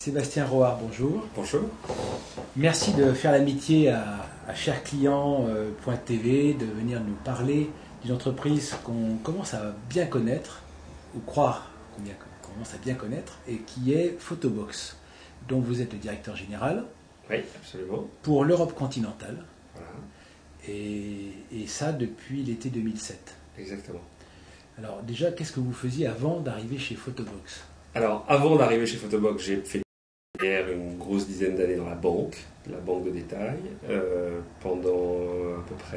Sébastien Rohard, bonjour. Bonjour. Merci de faire l'amitié à cherclient.tv, de venir nous parler d'une entreprise qu'on commence à bien connaître, ou croire qu'on commence à bien connaître, et qui est Photobox, dont vous êtes le directeur général. Oui, absolument. Pour l'Europe continentale. Voilà. Et ça depuis l'été 2007. Exactement. Alors déjà, qu'est-ce que vous faisiez avant d'arriver chez Photobox? Alors, avant d'arriver chez Photobox, j'ai fait une grosse dizaine d'années dans la banque de détail, pendant à peu près.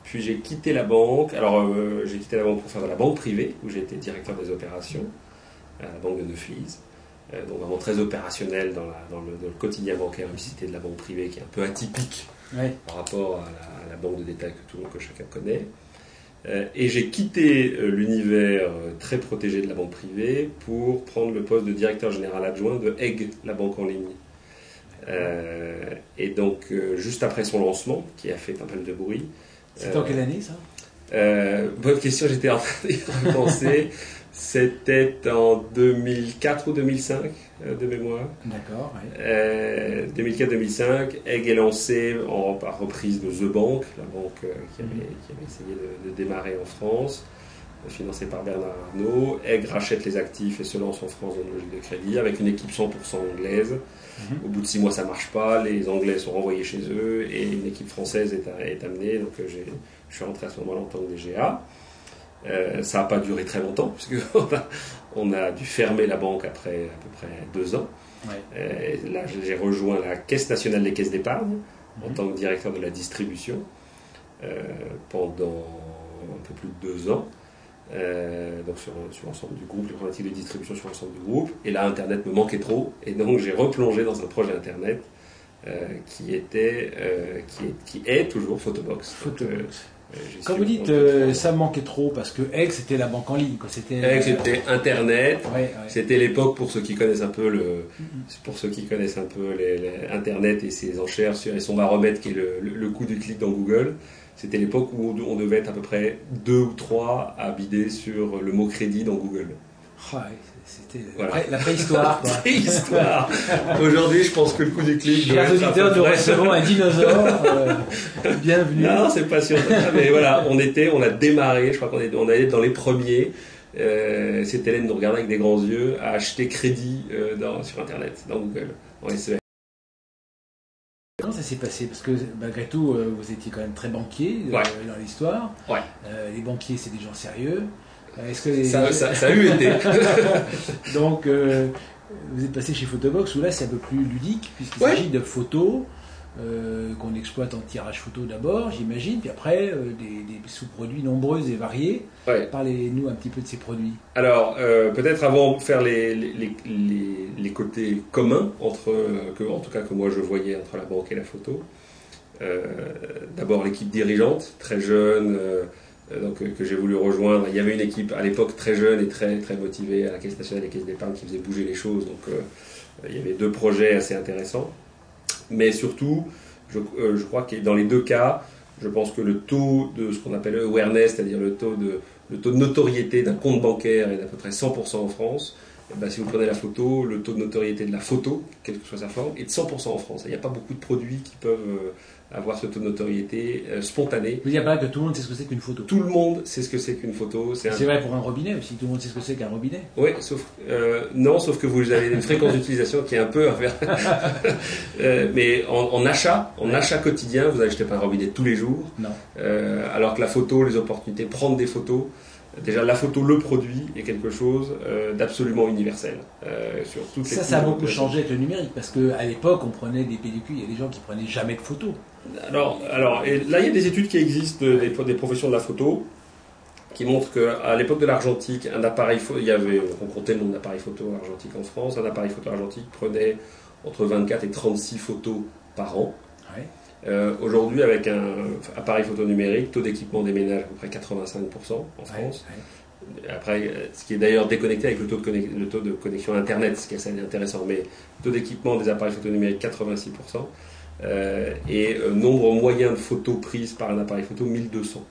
Puis j'ai quitté la banque. Alors, j'ai quitté la banque pour faire de la banque privée, où j'ai été directeur des opérations à la banque de Neuflize. Donc vraiment très opérationnel dans le quotidien bancaire, même si c'était de la banque privée qui est un peu atypique par rapport à la banque de détail que chacun connaît. Et j'ai quitté l'univers très protégé de la banque privée pour prendre le poste de directeur général adjoint de Egg, la banque en ligne. Et donc, juste après son lancement, qui a fait pas mal de bruit. C'était en quelle année ça? Bonne question, j'étais en train d'y repenser. C'était en 2004 ou 2005 de mémoire. D'accord. Oui. 2004-2005, Egg est lancé par reprise de The Bank, la banque qui avait essayé de démarrer en France, financée par Bernard Arnault. Egg rachète les actifs et se lance en France dans une logique de crédit avec une équipe 100% anglaise. Au bout de 6 mois, ça ne marche pas, les Anglais sont renvoyés chez eux et une équipe française est amenée. Donc je suis rentré à ce moment-là en tant que DGA. Ça n'a pas duré très longtemps, puisqu'on a dû fermer la banque après à peu près 2 ans. Ouais. Là, j'ai rejoint la Caisse nationale des caisses d'épargne en tant que directeur de la distribution pendant un peu plus de 2 ans. Donc sur l'ensemble du groupe, les problématiques de distribution sur l'ensemble du groupe. Et là, Internet me manquait trop, et donc j'ai replongé dans un projet Internet qui est toujours Photobox. Quand vous dites ça me manquait trop, parce que Egg c'était la banque en ligne, quoi. Egg c'était Internet. Ouais. C'était l'époque, pour ceux qui connaissent un peu Internet et ses enchères et son baromètre qui est le coût du clic dans Google. C'était l'époque où on devait être à peu près 2 ou 3 à bider sur le mot crédit dans Google. C'était la préhistoire. La préhistoire. Aujourd'hui, je pense que le coût du clic. Chers auditeurs, nous recevons un dinosaure. Bienvenue. Non, c'est pas sûr. Mais voilà, on a démarré. Je crois qu'on allait dans les premiers. Cette Hélène nous regardait avec des grands yeux à acheter crédit sur Internet, dans Google, en SEM. Comment ça s'est passé? Parce que malgré tout, vous étiez quand même très banquier dans l'histoire. Ouais. Les banquiers, c'est des gens sérieux. Ça a eu été. Donc, vous êtes passé chez Photobox, où là c'est un peu plus ludique, puisqu'il s'agit de photos qu'on exploite en tirage photo d'abord, j'imagine, puis après des sous-produits nombreux et variés. Ouais. Parlez-nous un petit peu de ces produits. Alors, peut-être avant de faire les côtés communs, en tout cas que moi je voyais entre la banque et la photo. D'abord l'équipe dirigeante, très jeune, que j'ai voulu rejoindre. Il y avait une équipe à l'époque très jeune et très, très motivée à la Caisse nationale des caisses d'épargne qui faisait bouger les choses. Donc il y avait 2 projets assez intéressants. Mais surtout, je crois que dans les 2 cas, je pense que le taux de ce qu'on appelle awareness, c'est-à-dire le taux de notoriété d'un compte bancaire est d'à peu près 100% en France. Et ben, si vous prenez la photo, le taux de notoriété de la photo, quelle que soit sa forme, est de 100% en France. Il n'y a pas beaucoup de produits qui peuvent avoir ce taux de notoriété spontané. Vous dire pas que tout le monde sait ce que c'est qu'une photo. Tout le monde sait ce que c'est qu'une photo. C'est vrai pour un robinet aussi, tout le monde sait ce que c'est qu'un robinet. Oui, sauf que vous avez une fréquence d'utilisation qui est un peu mais en achat quotidien, vous n'achetez pas un robinet tous les jours. Non. Alors que la photo, les opportunités, prendre des photos. Déjà, la photo, le produit, est quelque chose d'absolument universel. Sur toutes les ça a beaucoup changé avec le numérique, parce qu'à l'époque, on prenait des pellicules, il y a des gens qui prenaient jamais de photos. Alors et là, il y a des études qui existent des professions de la photo qui montrent qu'à l'époque de l'argentique, un appareil photo, on comptait le nombre d'appareils photo argentiques en France, un appareil photo argentique prenait entre 24 et 36 photos par an. Ouais. Aujourd'hui, avec un appareil photo numérique, taux d'équipement des ménages à peu près 85% en France. Ouais. Après, ce qui est d'ailleurs déconnecté avec le taux de connexion Internet, ce qui est assez intéressant, mais taux d'équipement des appareils photo numériques 86%, et nombre moyen de photos prises par un appareil photo 1200.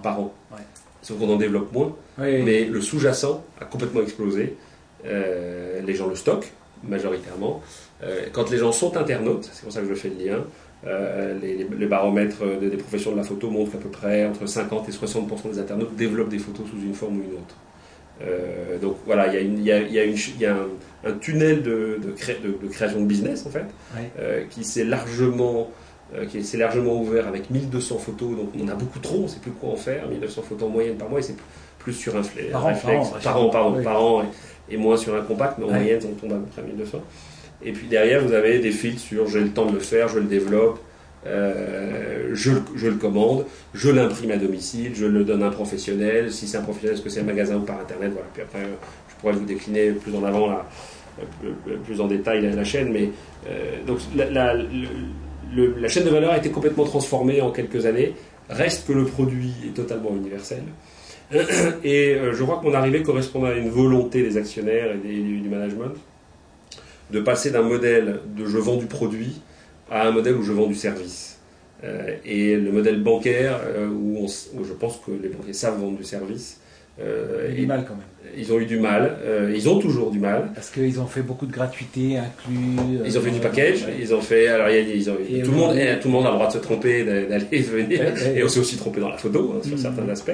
par an. Ouais. Sauf qu'on en développe moins, Oui, mais le sous-jacent a complètement explosé. Les gens le stockent majoritairement. Quand les gens sont internautes, c'est pour ça que je fais le lien, les baromètres des professions de la photo montrent qu'à peu près entre 50 et 60% des internautes développent des photos sous une forme ou une autre. Donc voilà, il y a un tunnel de création de business en fait, ouais. qui s'est largement ouvert avec 1200 photos, donc on a beaucoup trop, on ne sait plus quoi en faire, 1200 photos en moyenne par mois, et c'est plus sur un réflexe, par an, et moins sur un compact, mais en moyenne on tombe à peu près à 1200. Et puis derrière vous avez des filtres sur j'ai le temps de le faire, je le développe, je le commande, je l'imprime à domicile, je le donne à un professionnel, si c'est un professionnel, est-ce que c'est un magasin ou par internet, voilà. Puis après je pourrais vous décliner plus en avant, plus en détail la chaîne, mais donc la chaîne de valeur a été complètement transformée en quelques années. Reste que le produit est totalement universel. Et je crois que mon arrivée correspond à une volonté des actionnaires et du management de passer d'un modèle de je vends du produit à un modèle où je vends du service. Et le modèle bancaire, où je pense que les banquiers savent vendre du service, Il y a du mal quand même. ils ont eu du mal, ils ont toujours du mal. Parce qu'ils ont fait beaucoup de gratuité inclus. Ils ont fait du package, ils ont fait. Alors, tout le monde a le droit de se tromper, d'aller et venir, et on s'est aussi trompé dans la photo, hein, sur certains aspects.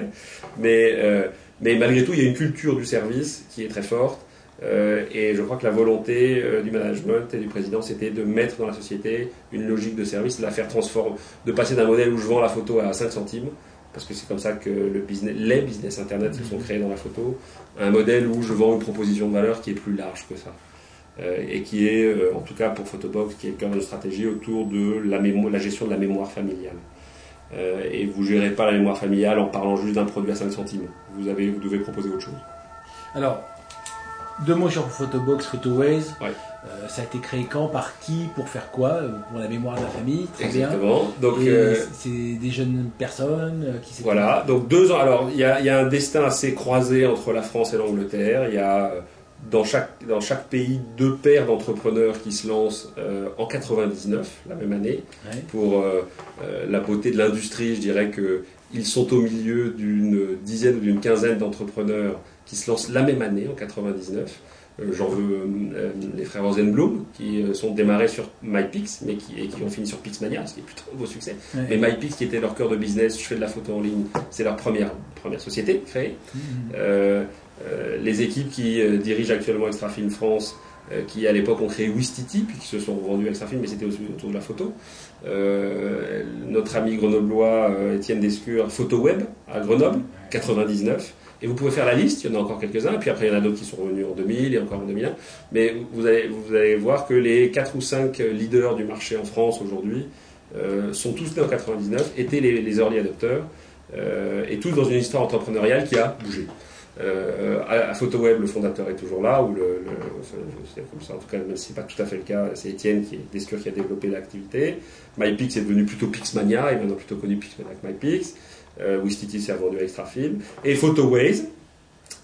Mais malgré tout, il y a une culture du service qui est très forte. Et je crois que la volonté du management et du président, c'était de mettre dans la société une logique de service, de la faire transformer, de passer d'un modèle où je vends la photo à 5 centimes, parce que c'est comme ça que les business internet se sont créés dans la photo, à un modèle où je vends une proposition de valeur qui est plus large que ça. Et qui est, en tout cas pour Photobox, qui est le cœur de notre stratégie autour de la gestion de la mémoire familiale. Et vous ne gérez pas la mémoire familiale en parlant juste d'un produit à 5 centimes. Vous devez proposer autre chose. Alors, 2 mots sur Photobox, Photoways. Ouais. Ça a été créé quand, par qui, pour faire quoi? Pour la mémoire de la famille, très Exactement. bien. Donc, c'est des jeunes personnes qui s'étaient... Voilà, donc 2 ans. Alors, il y a un destin assez croisé entre la France et l'Angleterre. Il y a dans chaque pays 2 paires d'entrepreneurs qui se lancent en 99, la même année. Ouais. Pour la beauté de l'industrie, je dirais qu'ils sont au milieu d'une dizaine ou d'une quinzaine d'entrepreneurs qui se lancent la même année, en 99. J'en veux les frères Rosenblum, qui sont démarrés sur MyPix, mais qui ont fini sur Pixmania, ce qui est plutôt un beau succès. Ouais. Mais MyPix, qui était leur cœur de business, je fais de la photo en ligne, c'est leur première société créée. Les équipes qui dirigent actuellement Extrafilm France, qui à l'époque ont créé Wistiti, puis qui se sont vendus à Extrafilm, mais c'était aussi autour de la photo. Notre ami grenoblois Étienne Descure, PhotoWeb à Grenoble, 99. Et vous pouvez faire la liste, il y en a encore quelques-uns, et puis après il y en a d'autres qui sont revenus en 2000 et encore en 2001. Mais vous allez voir que les 4 ou 5 leaders du marché en France aujourd'hui sont tous nés en 99, étaient les early adopters, et tous dans une histoire entrepreneuriale qui a bougé. À PhotoWeb, le fondateur est toujours là, ou c'est comme ça, en tout cas, même si c'est pas tout à fait le cas, c'est Étienne Descure qui a développé l'activité. MyPix est devenu plutôt Pixmania, et maintenant plutôt connu Pixmania que MyPix. Wistiti s'est vendu à Extrafilm. Et Photoways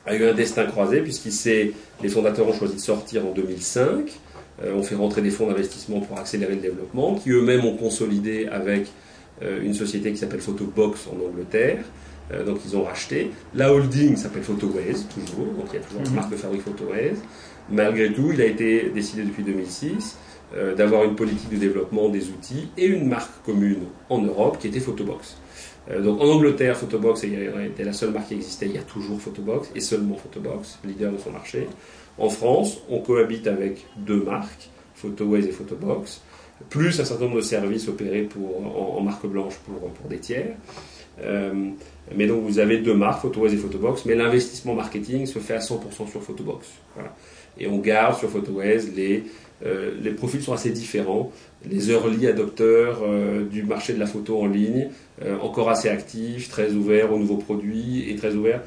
a eu un destin croisé, les fondateurs ont choisi de sortir en 2005. On fait rentrer des fonds d'investissement pour accélérer le développement, qui eux-mêmes ont consolidé avec une société qui s'appelle Photobox en Angleterre. Donc ils ont racheté. La holding s'appelle Photoways, toujours. Donc il y a toujours une marque de fabrique Photoways. Malgré tout, il a été décidé depuis 2006 d'avoir une politique de développement des outils et une marque commune en Europe qui était Photobox. Donc en Angleterre, Photobox était la seule marque qui existait, il y a toujours Photobox et seulement Photobox, leader de son marché. En France, on cohabite avec 2 marques, Photoways et Photobox, plus un certain nombre de services opérés en marque blanche pour des tiers. Mais donc vous avez 2 marques, Photoways et Photobox, mais l'investissement marketing se fait à 100% sur Photobox. Voilà. Et on garde sur Photoways les profils sont assez différents. Les early adopteurs du marché de la photo en ligne, encore assez actifs, très ouverts aux nouveaux produits et très ouverts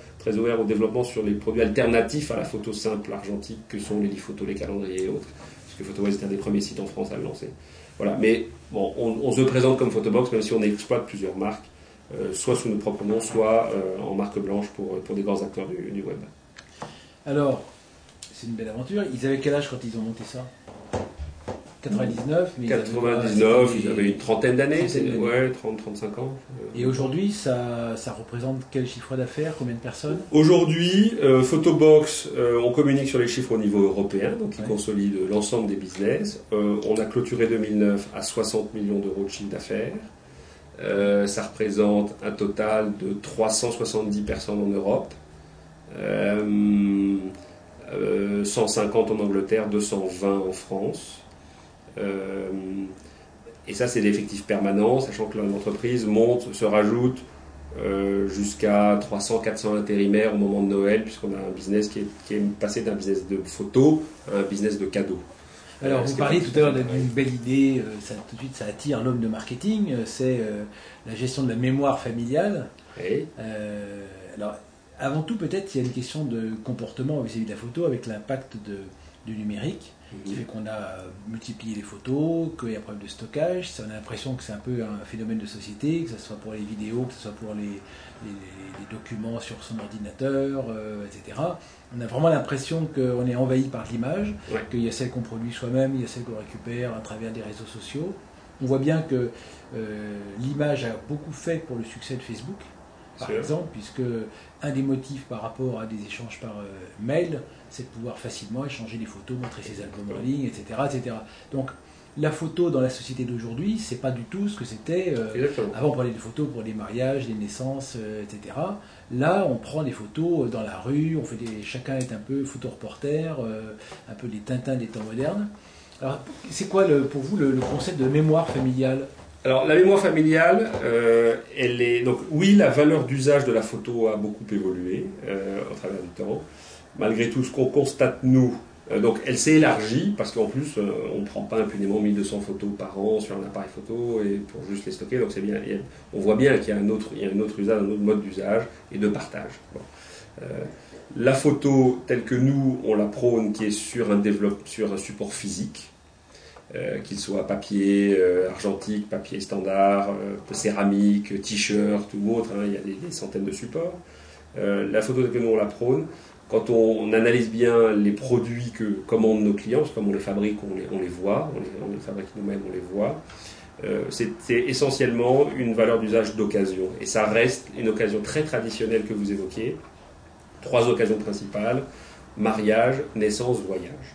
au développement sur les produits alternatifs à la photo simple argentique que sont les photos, les calendriers et autres. Parce que Photoways est un des premiers sites en France à le lancer. Voilà. Mais bon, on se présente comme Photobox, même si on exploite plusieurs marques, soit sous notre propre nom, soit en marque blanche pour des grands acteurs du web. Alors, c'est une belle aventure. Ils avaient quel âge quand ils ont monté ça? 99, mais 99, ils avaient une trentaine d'années, ouais, 30-35 ans. Et aujourd'hui, ça représente quel chiffre d'affaires, combien de personnes? Aujourd'hui, Photobox, on communique sur les chiffres au niveau européen, donc ils consolident l'ensemble des business. On a clôturé 2009 à 60 millions d'euros de chiffre d'affaires. Ça représente un total de 370 personnes en Europe, 150 en Angleterre, 220 en France. Et ça, c'est l'effectif permanent, sachant que l'entreprise se rajoute jusqu'à 300-400 intérimaires au moment de Noël, puisqu'on a un business qui est passé d'un business de photo à un business de cadeaux. Alors, vous parliez tout à l'heure d'une belle idée, tout de suite ça attire un homme de marketing, c'est la gestion de la mémoire familiale. Oui. Alors, avant tout, peut-être, il y a une question de comportement vis-à-vis de la photo avec l'impact du numérique, qui fait qu'on a multiplié les photos, qu'il y a un problème de stockage. On a l'impression que c'est un peu un phénomène de société, que ce soit pour les vidéos, que ce soit pour les documents sur son ordinateur, etc. On a vraiment l'impression qu'on est envahi par l'image, qu'il y a celle qu'on produit soi-même, il y a celle qu'on récupère à travers des réseaux sociaux. On voit bien que l'image a beaucoup fait pour le succès de Facebook, par exemple, puisque un des motifs par rapport à des échanges par mail, c'est de pouvoir facilement échanger des photos, montrer ses albums en ligne, etc., etc. Donc, la photo dans la société d'aujourd'hui, c'est pas du tout ce que c'était. Avant, on prenait des photos pour les mariages, les naissances, etc. Là, on prend des photos dans la rue, chacun est un peu photoreporter, un peu les Tintins des temps modernes. Alors, c'est quoi pour vous le concept de mémoire familiale? Alors, la mémoire familiale, elle est... Donc, oui, la valeur d'usage de la photo a beaucoup évolué au travers du temps. Malgré tout ce qu'on constate, nous, donc elle s'est élargie, parce qu'en plus, on ne prend pas impunément 1200 photos par an sur un appareil photo et pour juste les stocker. Donc, c'est bien, on voit bien qu'il y a un autre usage, un autre mode d'usage et de partage. Bon. La photo, telle que nous, on la prône, qui est sur un support physique, qu'il soit papier argentique, papier standard, céramique, t-shirt ou autre, hein, il y a des centaines de supports. La photo telle que nous on la prône, quand on analyse bien les produits que commandent nos clients, parce que comme on les fabrique, on les voit, on les fabrique nous-mêmes, on les voit, c'est essentiellement une valeur d'usage d'occasion. Et ça reste une occasion très traditionnelle que vous évoquez. 3 occasions principales: mariage, naissance, voyage.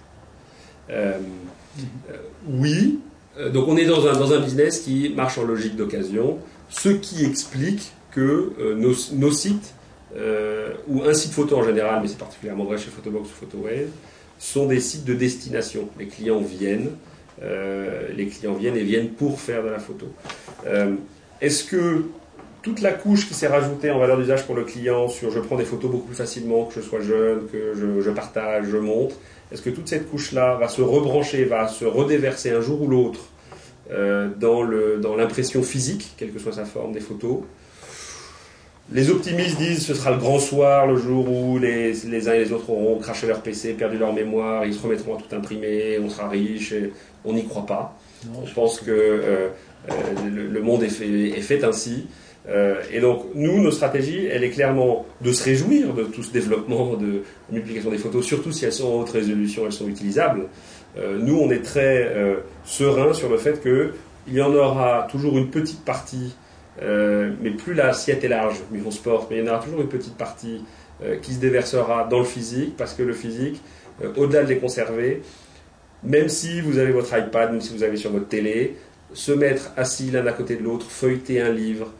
Oui, donc on est dans un business qui marche en logique d'occasion, ce qui explique que nos sites, ou un site photo en général, mais c'est particulièrement vrai chez Photobox ou Photowave, sont des sites de destination. Les clients viennent et viennent pour faire de la photo. Est-ce que toute la couche qui s'est rajoutée en valeur d'usage pour le client sur je prends des photos beaucoup plus facilement, que je sois jeune, que je partage, je montre, est-ce que toute cette couche-là va se rebrancher, va se redéverser un jour ou l'autre dans l'impression physique, quelle que soit sa forme des photos? Les optimistes disent ce sera le grand soir, le jour où les uns et les autres auront craché leur PC, perdu leur mémoire, ils se remettront à tout imprimer, on sera riche. Et on n'y croit pas. Je pense que le monde est fait ainsi. Et donc, nous, nos stratégies, elle est clairement de se réjouir de tout ce développement de multiplication des photos, surtout si elles sont en haute résolution, elles sont utilisables. Nous, on est très serein sur le fait qu'il y en aura toujours une petite partie, mais plus l'assiette est large, mieux on se porte, mais il y en aura toujours une petite partie qui se déversera dans le physique, parce que le physique, au-delà de les conserver, même si vous avez votre iPad, même si vous avez sur votre télé, se mettre assis l'un à côté de l'autre, feuilleter un livre,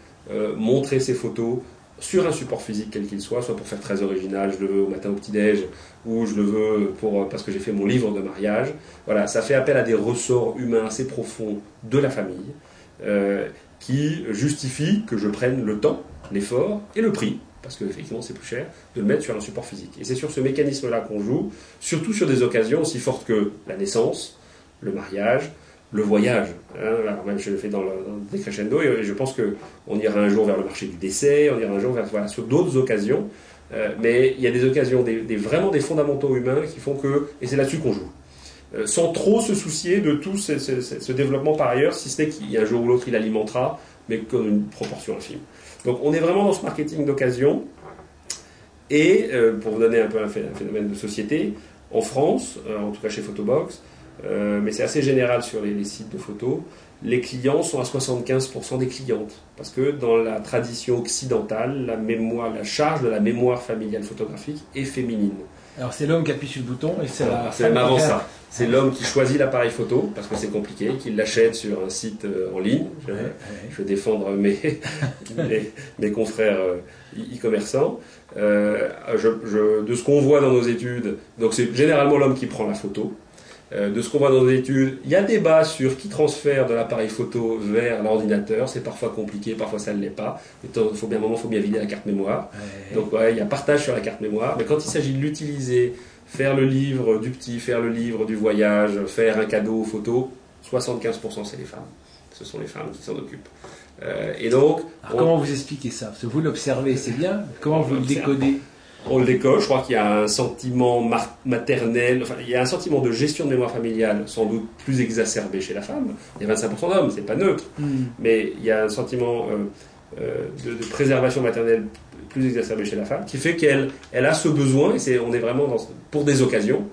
montrer ses photos sur un support physique quel qu'il soit pour faire très original, je le veux au matin au petit-déj, ou je le veux parce que j'ai fait mon livre de mariage. Voilà, ça fait appel à des ressorts humains assez profonds de la famille, qui justifient que je prenne le temps, l'effort et le prix, parce qu'effectivement c'est plus cher, de le mettre sur un support physique. Et c'est sur ce mécanisme-là qu'on joue, surtout sur des occasions aussi fortes que la naissance, le mariage, le voyage. Alors même je le fais dans le décrescendo, et je pense qu'on ira un jour vers le marché du décès, on ira un jour vers sur d'autres occasions, mais il y a des occasions, vraiment des fondamentaux humains qui font que, et c'est là-dessus qu'on joue. Sans trop se soucier de tout ce développement par ailleurs, si ce n'est qu'il y a un jour ou l'autre il alimentera, mais comme une proportion infime. Donc on est vraiment dans ce marketing d'occasion, et pour vous donner un peu un phénomène de société, en France, en tout cas chez Photobox, mais c'est assez général sur les sites de photos. Les clients sont à 75% des clientes. Parce que dans la tradition occidentale, la charge de la mémoire familiale photographique est féminine. Alors c'est l'homme qui appuie sur le bouton et c'est la C'est même avant ça. C'est l'homme qui choisit l'appareil photo, parce que c'est compliqué, qui l'achète sur un site en ligne. Je vais défendre mes confrères e-commerçants. De ce qu'on voit dans nos études, donc c'est généralement l'homme qui prend la photo. De ce qu'on voit dans nos études, il y a débat sur qui transfère de l'appareil photo vers l'ordinateur. C'est parfois compliqué, parfois ça ne l'est pas. Il faut bien vider la carte mémoire. Donc il y a partage sur la carte mémoire. Mais quand il s'agit de l'utiliser, faire le livre du petit, faire le livre du voyage, faire un cadeau photo, 75% c'est les femmes. Ce sont les femmes qui s'en occupent. Et donc, comment vous expliquez ça? Parce que vous l'observez, c'est bien. Comment vous le décodez? On le décode, je crois qu'il y a un sentiment maternel, il y a un sentiment de gestion de mémoire familiale sans doute plus exacerbé chez la femme. Il y a 25% d'hommes, c'est pas neutre, mais il y a un sentiment de préservation maternelle plus exacerbé chez la femme qui fait qu'elle a ce besoin, et on est vraiment pour des occasions,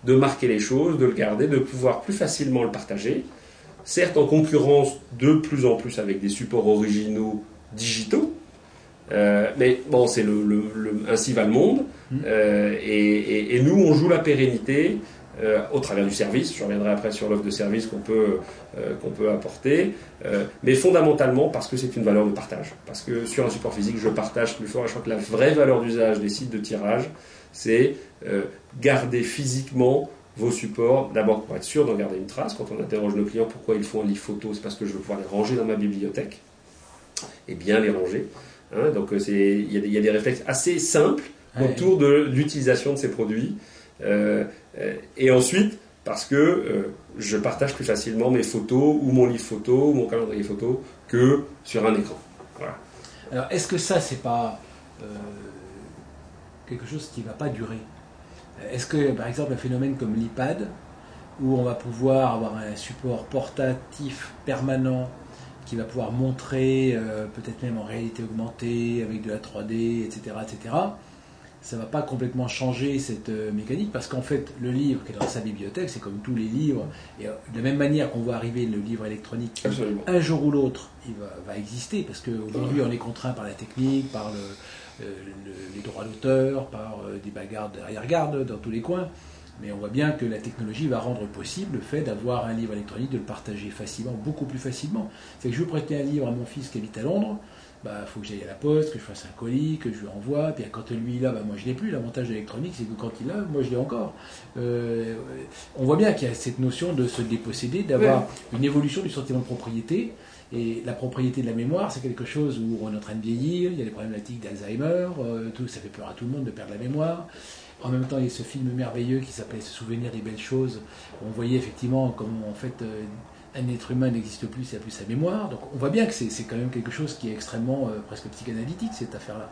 de marquer les choses, de le garder, de pouvoir plus facilement le partager, certes en concurrence de plus en plus avec des supports originaux digitaux. Mais bon, c'est ainsi va le monde, et nous on joue la pérennité au travers du service. Je reviendrai après sur l'offre de service qu'on peut apporter, mais fondamentalement parce que c'est une valeur de partage, parce que sur un support physique je partage plus fort, et je crois que la vraie valeur d'usage des sites de tirage c'est garder physiquement vos supports, d'abord pour être sûr d'en garder une trace. Quand on interroge nos clients pourquoi ils font un livre photo, c'est parce que je veux pouvoir les ranger dans ma bibliothèque et bien les ranger. Donc il y a des réflexes assez simples autour de l'utilisation de ces produits. Et ensuite, parce que je partage plus facilement mes photos ou mon livre photo ou mon calendrier photo que sur un écran. Voilà. Alors est-ce que ça, c'est pas quelque chose qui ne va pas durer? Est-ce que, par exemple, un phénomène comme l'iPad, où on va pouvoir avoir un support portatif permanent qui va pouvoir montrer, peut-être même en réalité augmentée, avec de la 3D, etc., ça ne va pas complètement changer cette mécanique, parce qu'en fait, le livre qui est dans sa bibliothèque, c'est comme tous les livres, et de la même manière qu'on voit arriver le livre électronique, absolument, un jour ou l'autre, il va exister, parce qu'aujourd'hui, on est contraint par la technique, par les droits d'auteur, par des bagarres d'arrière-garde dans tous les coins. Mais on voit bien que la technologie va rendre possible le fait d'avoir un livre électronique, de le partager facilement, beaucoup plus facilement. C'est que je veux prêter un livre à mon fils qui habite à Londres, faut que j'aille à la poste, que je fasse un colis, que je lui envoie, puis quand lui il l'a, moi je l'ai plus. L'avantage de l'électronique, c'est que quand il l'a, moi je l'ai encore. On voit bien qu'il y a cette notion de se déposséder, d'avoir une évolution du sentiment de propriété. Et la propriété de la mémoire, c'est quelque chose où on est en train de vieillir, il y a des problématiques d'Alzheimer, ça fait peur à tout le monde de perdre la mémoire. En même temps, il y a ce film merveilleux qui s'appelait Se souvenir des belles choses, où on voyait effectivement comment en fait un être humain n'existe plus, il n'a plus sa mémoire. Donc on voit bien que c'est quand même quelque chose qui est extrêmement presque psychanalytique, cette affaire-là.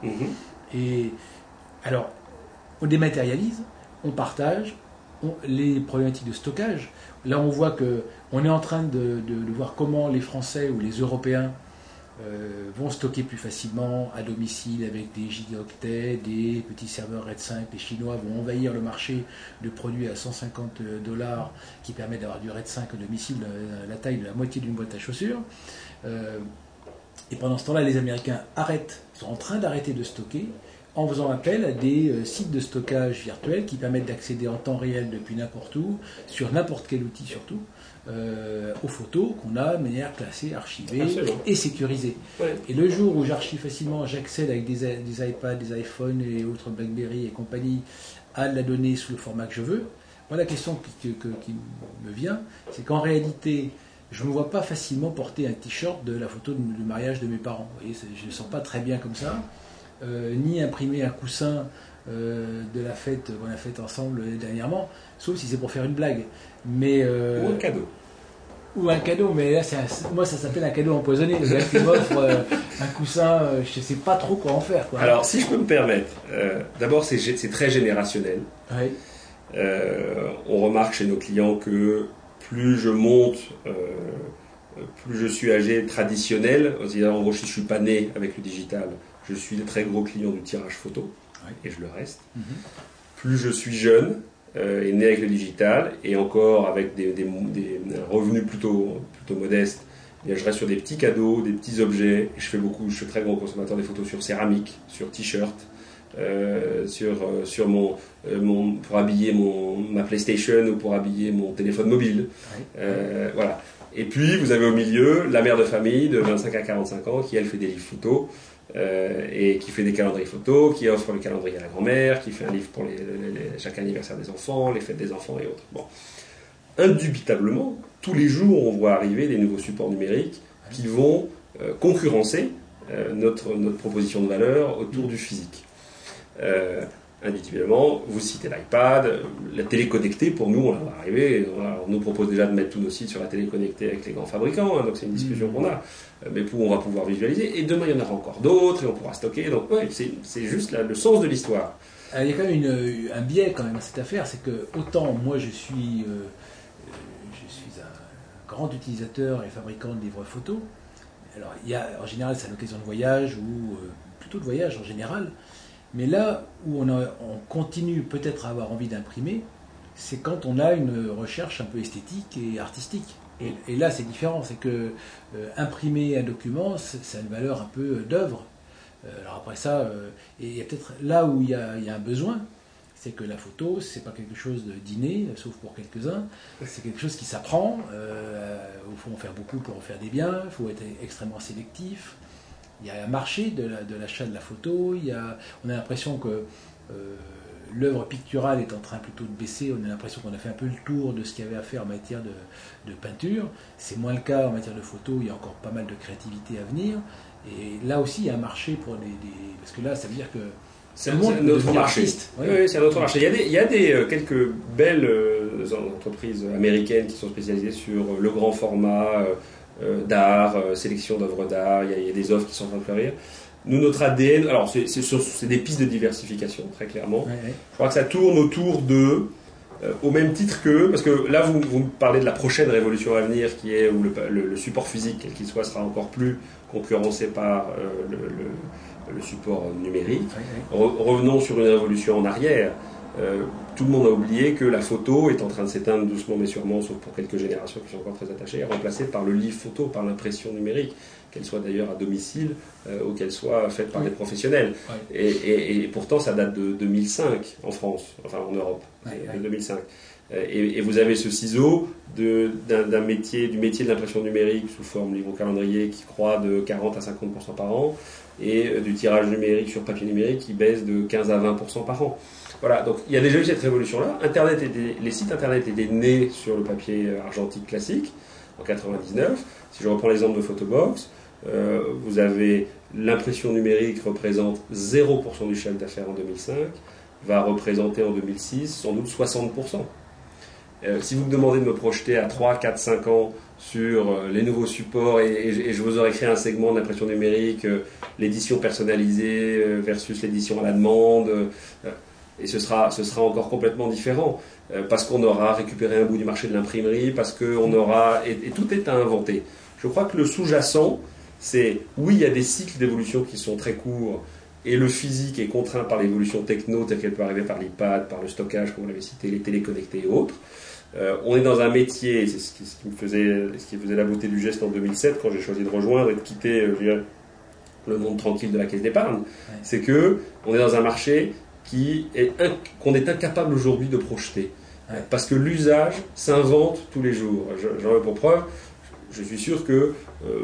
Et alors, on dématérialise, on partage, les problématiques de stockage. Là, on voit qu'on est en train de voir comment les Français ou les Européens vont stocker plus facilement à domicile avec des gigaoctets, des petits serveurs RAID 5. Les Chinois vont envahir le marché de produits à $150 qui permettent d'avoir du RAID 5 à domicile, la taille de la moitié d'une boîte à chaussures. Et pendant ce temps-là, les Américains sont en train d'arrêter de stocker en faisant appel à des sites de stockage virtuels qui permettent d'accéder en temps réel depuis n'importe où, sur n'importe quel outil surtout, aux photos qu'on a de manière classée, archivée et sécurisée. Et le jour où j'archive facilement, j'accède avec des iPads, des iPhones et autres BlackBerry et compagnie à la donnée sous le format que je veux, moi la question qui me vient, c'est qu'en réalité, je ne me vois pas facilement porter un t-shirt de la photo du mariage de mes parents. Vous voyez, je ne le sens pas très bien comme ça. Ni imprimer un coussin de la fête qu'on a faite ensemble dernièrement, sauf si c'est pour faire une blague. Mais, ou un cadeau. Ou un cadeau, mais là, moi ça s'appelle un cadeau empoisonné. Le gars qui m'offre un coussin, je ne sais pas trop quoi en faire. Quoi. Alors, si je peux me permettre, d'abord c'est très générationnel. Oui. On remarque chez nos clients que plus je monte, plus je suis âgé traditionnel, c'est-à-dire en gros je ne suis pas né avec le digital, je suis des très gros clients du tirage photo, et je le reste. Plus je suis jeune, est né avec le digital, et encore avec un revenu plutôt modeste. Et je reste sur des petits cadeaux, des petits objets. Je suis très grand consommateur des photos sur céramique, sur t-shirt, pour habiller ma PlayStation ou pour habiller mon téléphone mobile. Voilà. Et puis vous avez au milieu la mère de famille de 25 à 45 ans qui elle fait des livres photos et qui fait des calendriers photos, qui offre le calendrier à la grand-mère, qui fait un livre pour chaque anniversaire des enfants, les fêtes des enfants et autres. Bon. Indubitablement, tous les jours, on voit arriver des nouveaux supports numériques qui vont concurrencer notre proposition de valeur autour du physique. Indubitablement, vous citez l'iPad, la télé connectée, pour nous, on va arriver, on nous propose déjà de mettre tous nos sites sur la télé connectée avec les grands fabricants, donc c'est une discussion qu'on a, mais on va pouvoir visualiser, et demain il y en aura encore d'autres, et on pourra stocker, donc c'est juste le sens de l'histoire. Il y a quand même un biais quand même à cette affaire, c'est que autant moi je suis un grand utilisateur et fabricant de livres photos. Alors, en général, c'est à l'occasion de voyage ou plutôt de voyage en général. Mais là où on continue peut-être à avoir envie d'imprimer, c'est quand on a une recherche un peu esthétique et artistique. Et là, c'est différent. C'est que imprimer un document, ça a une valeur un peu d'œuvre. Alors après ça, et il y a peut-être là où il y a un besoin. C'est que la photo, c'est pas quelque chose d'inné, sauf pour quelques-uns. C'est quelque chose qui s'apprend. Il faut en faire beaucoup pour en faire des biens. Il faut être extrêmement sélectif. Il y a un marché de l'achat de la photo. On a l'impression que l'œuvre picturale est en train plutôt de baisser. On a l'impression qu'on a fait un peu le tour de ce qu'il y avait à faire en matière de peinture. C'est moins le cas en matière de photo. Il y a encore pas mal de créativité à venir. Et là aussi, il y a un marché pour parce que là, ça veut dire que c'est un autre marché. Oui, c'est un autre marché. Il y a quelques belles entreprises américaines qui sont spécialisées sur le grand format d'art, sélection d'œuvres d'art. Il y a des offres qui sont en train de fleurir. Nous, notre ADN, alors c'est des pistes de diversification, très clairement. Je crois que ça tourne autour de, au même titre que, parce que là, vous me parlez de la prochaine révolution à venir, qui est où le support physique, quel qu'il soit, sera encore plus concurrencé par le support numérique. Revenons sur une révolution en arrière. Tout le monde a oublié que la photo est en train de s'éteindre doucement mais sûrement, sauf pour quelques générations qui sont encore très attachées, remplacée par le livre photo, par l'impression numérique, qu'elle soit d'ailleurs à domicile ou qu'elle soit faite par des professionnels. Et pourtant, ça date de 2005 en France, enfin en Europe, de 2005. Et vous avez ce ciseau du métier de l'impression numérique sous forme livre calendrier qui croît de 40 à 50% par an, et du tirage numérique sur papier numérique qui baisse de 15 à 20% par an. Voilà, donc il y a déjà eu cette révolution-là. Les sites Internet étaient nés sur le papier argentique classique, en 99. Si je reprends l'exemple de Photobox, vous avez l'impression numérique représente 0% du chiffre d'affaires en 2005, va représenter en 2006 sans doute 60%. Si vous me demandez de me projeter à 3, 4, 5 ans sur les nouveaux supports, et je vous aurais créé un segment d'impression numérique, l'édition personnalisée versus l'édition à la demande, et ce sera encore complètement différent, parce qu'on aura récupéré un bout du marché de l'imprimerie, parce qu'on aura... Et tout est à inventer. Je crois que le sous-jacent, c'est, oui, il y a des cycles d'évolution qui sont très courts, et le physique est contraint par l'évolution techno, telle qu'elle peut arriver par l'iPad, par le stockage, comme vous l'avez cité, les téléconnectés et autres. On est dans un métier, c'est ce qui faisait la beauté du geste en 2007, quand j'ai choisi de rejoindre et de quitter le monde tranquille de la caisse d'épargne, c'est que on est dans un marché qu'on est incapable aujourd'hui de projeter. Parce que l'usage s'invente tous les jours. J'en veux pour preuve, je suis sûr que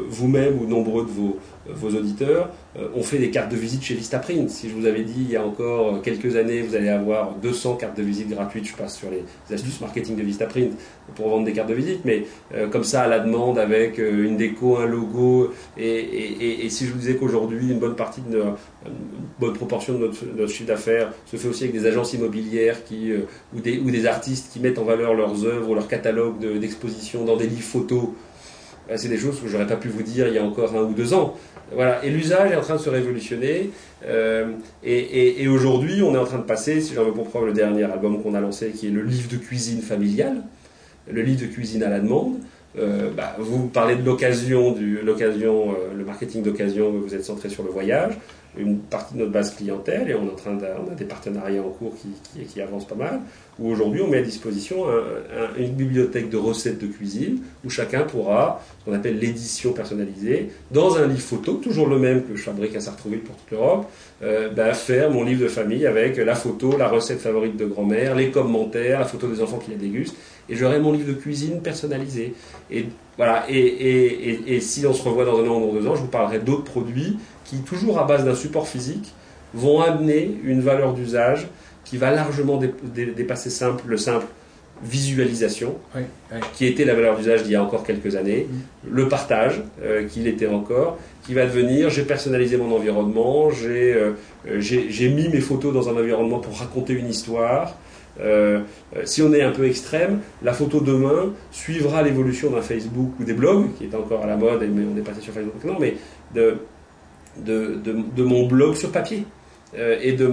vous-même ou nombreux de vos auditeurs ont fait des cartes de visite chez Vistaprint. Si je vous avais dit il y a encore quelques années, vous allez avoir 200 cartes de visite gratuites, je passe sur les astuces marketing de Vistaprint pour vendre des cartes de visite, mais comme ça à la demande avec une déco, un logo, et si je vous disais qu'aujourd'hui une bonne proportion de notre chiffre d'affaires se fait aussi avec des agences immobilières ou des artistes qui mettent en valeur leurs œuvres ou leur catalogue d'exposition dans des livres photos. C'est des choses que j'aurais pas pu vous dire il y a encore 1 ou 2 ans. Voilà. Et l'usage est en train de se révolutionner. Et aujourd'hui, on est en train de passer, si j'en veux pour preuve, le dernier album qu'on a lancé, qui est le livre de cuisine familial, le livre de cuisine à la demande. Vous parlez de l'occasion, le marketing d'occasion, vous êtes centré sur le voyage. une partie de notre base clientèle, et on a des partenariats en cours qui avancent pas mal, où aujourd'hui on met à disposition une bibliothèque de recettes de cuisine, où chacun pourra, ce qu'on appelle l'édition personnalisée, dans un livre photo, toujours le même que je fabrique à Sartrouville pour toute l'Europe, faire mon livre de famille avec la photo, la recette favorite de grand-mère, les commentaires, la photo des enfants qui la dégustent, et j'aurai mon livre de cuisine personnalisé. Et voilà, et si on se revoit dans un an ou dans 2 ans, je vous parlerai d'autres produits qui, toujours à base d'un support physique, vont amener une valeur d'usage qui va largement dépasser le simple visualisation, qui était la valeur d'usage d'il y a encore quelques années, le partage, qui l'était encore, qui va devenir, j'ai personnalisé mon environnement, j'ai mis mes photos dans un environnement pour raconter une histoire. Si on est un peu extrême, la photo demain suivra l'évolution d'un Facebook ou des blogs, qui est encore à la mode, mais on est passé sur Facebook maintenant, mais de mon blog sur papier et de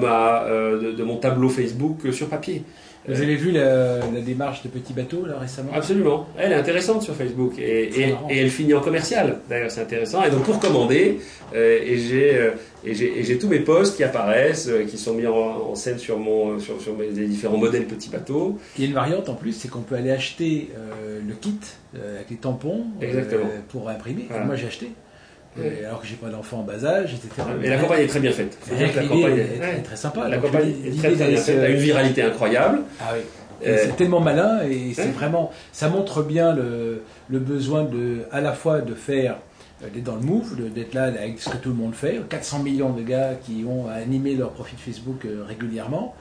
mon tableau Facebook sur papier. Vous avez vu la démarche de Petit Bateau là récemment? Absolument. Elle est intéressante sur Facebook et elle finit en commercial. D'ailleurs, c'est intéressant. Et donc pour commander, j'ai tous mes posts qui apparaissent, qui sont mis en scène sur mes différents modèles Petit Bateau. Il y a une variante en plus, c'est qu'on peut aller acheter le kit avec les tampons pour imprimer. Voilà. Moi j'ai acheté. Alors que j'ai pas d'enfant en bas âge, etc. Et la campagne est très bien faite. La campagne est très sympa. La campagne est très bien faite. Elle a une viralité incroyable. Ah oui. C'est tellement malin et c'est vraiment, ça montre bien le besoin à la fois de faire, d'être dans le move, d'être là avec ce que tout le monde fait. 400 millions de gars qui ont animé leur profil Facebook régulièrement.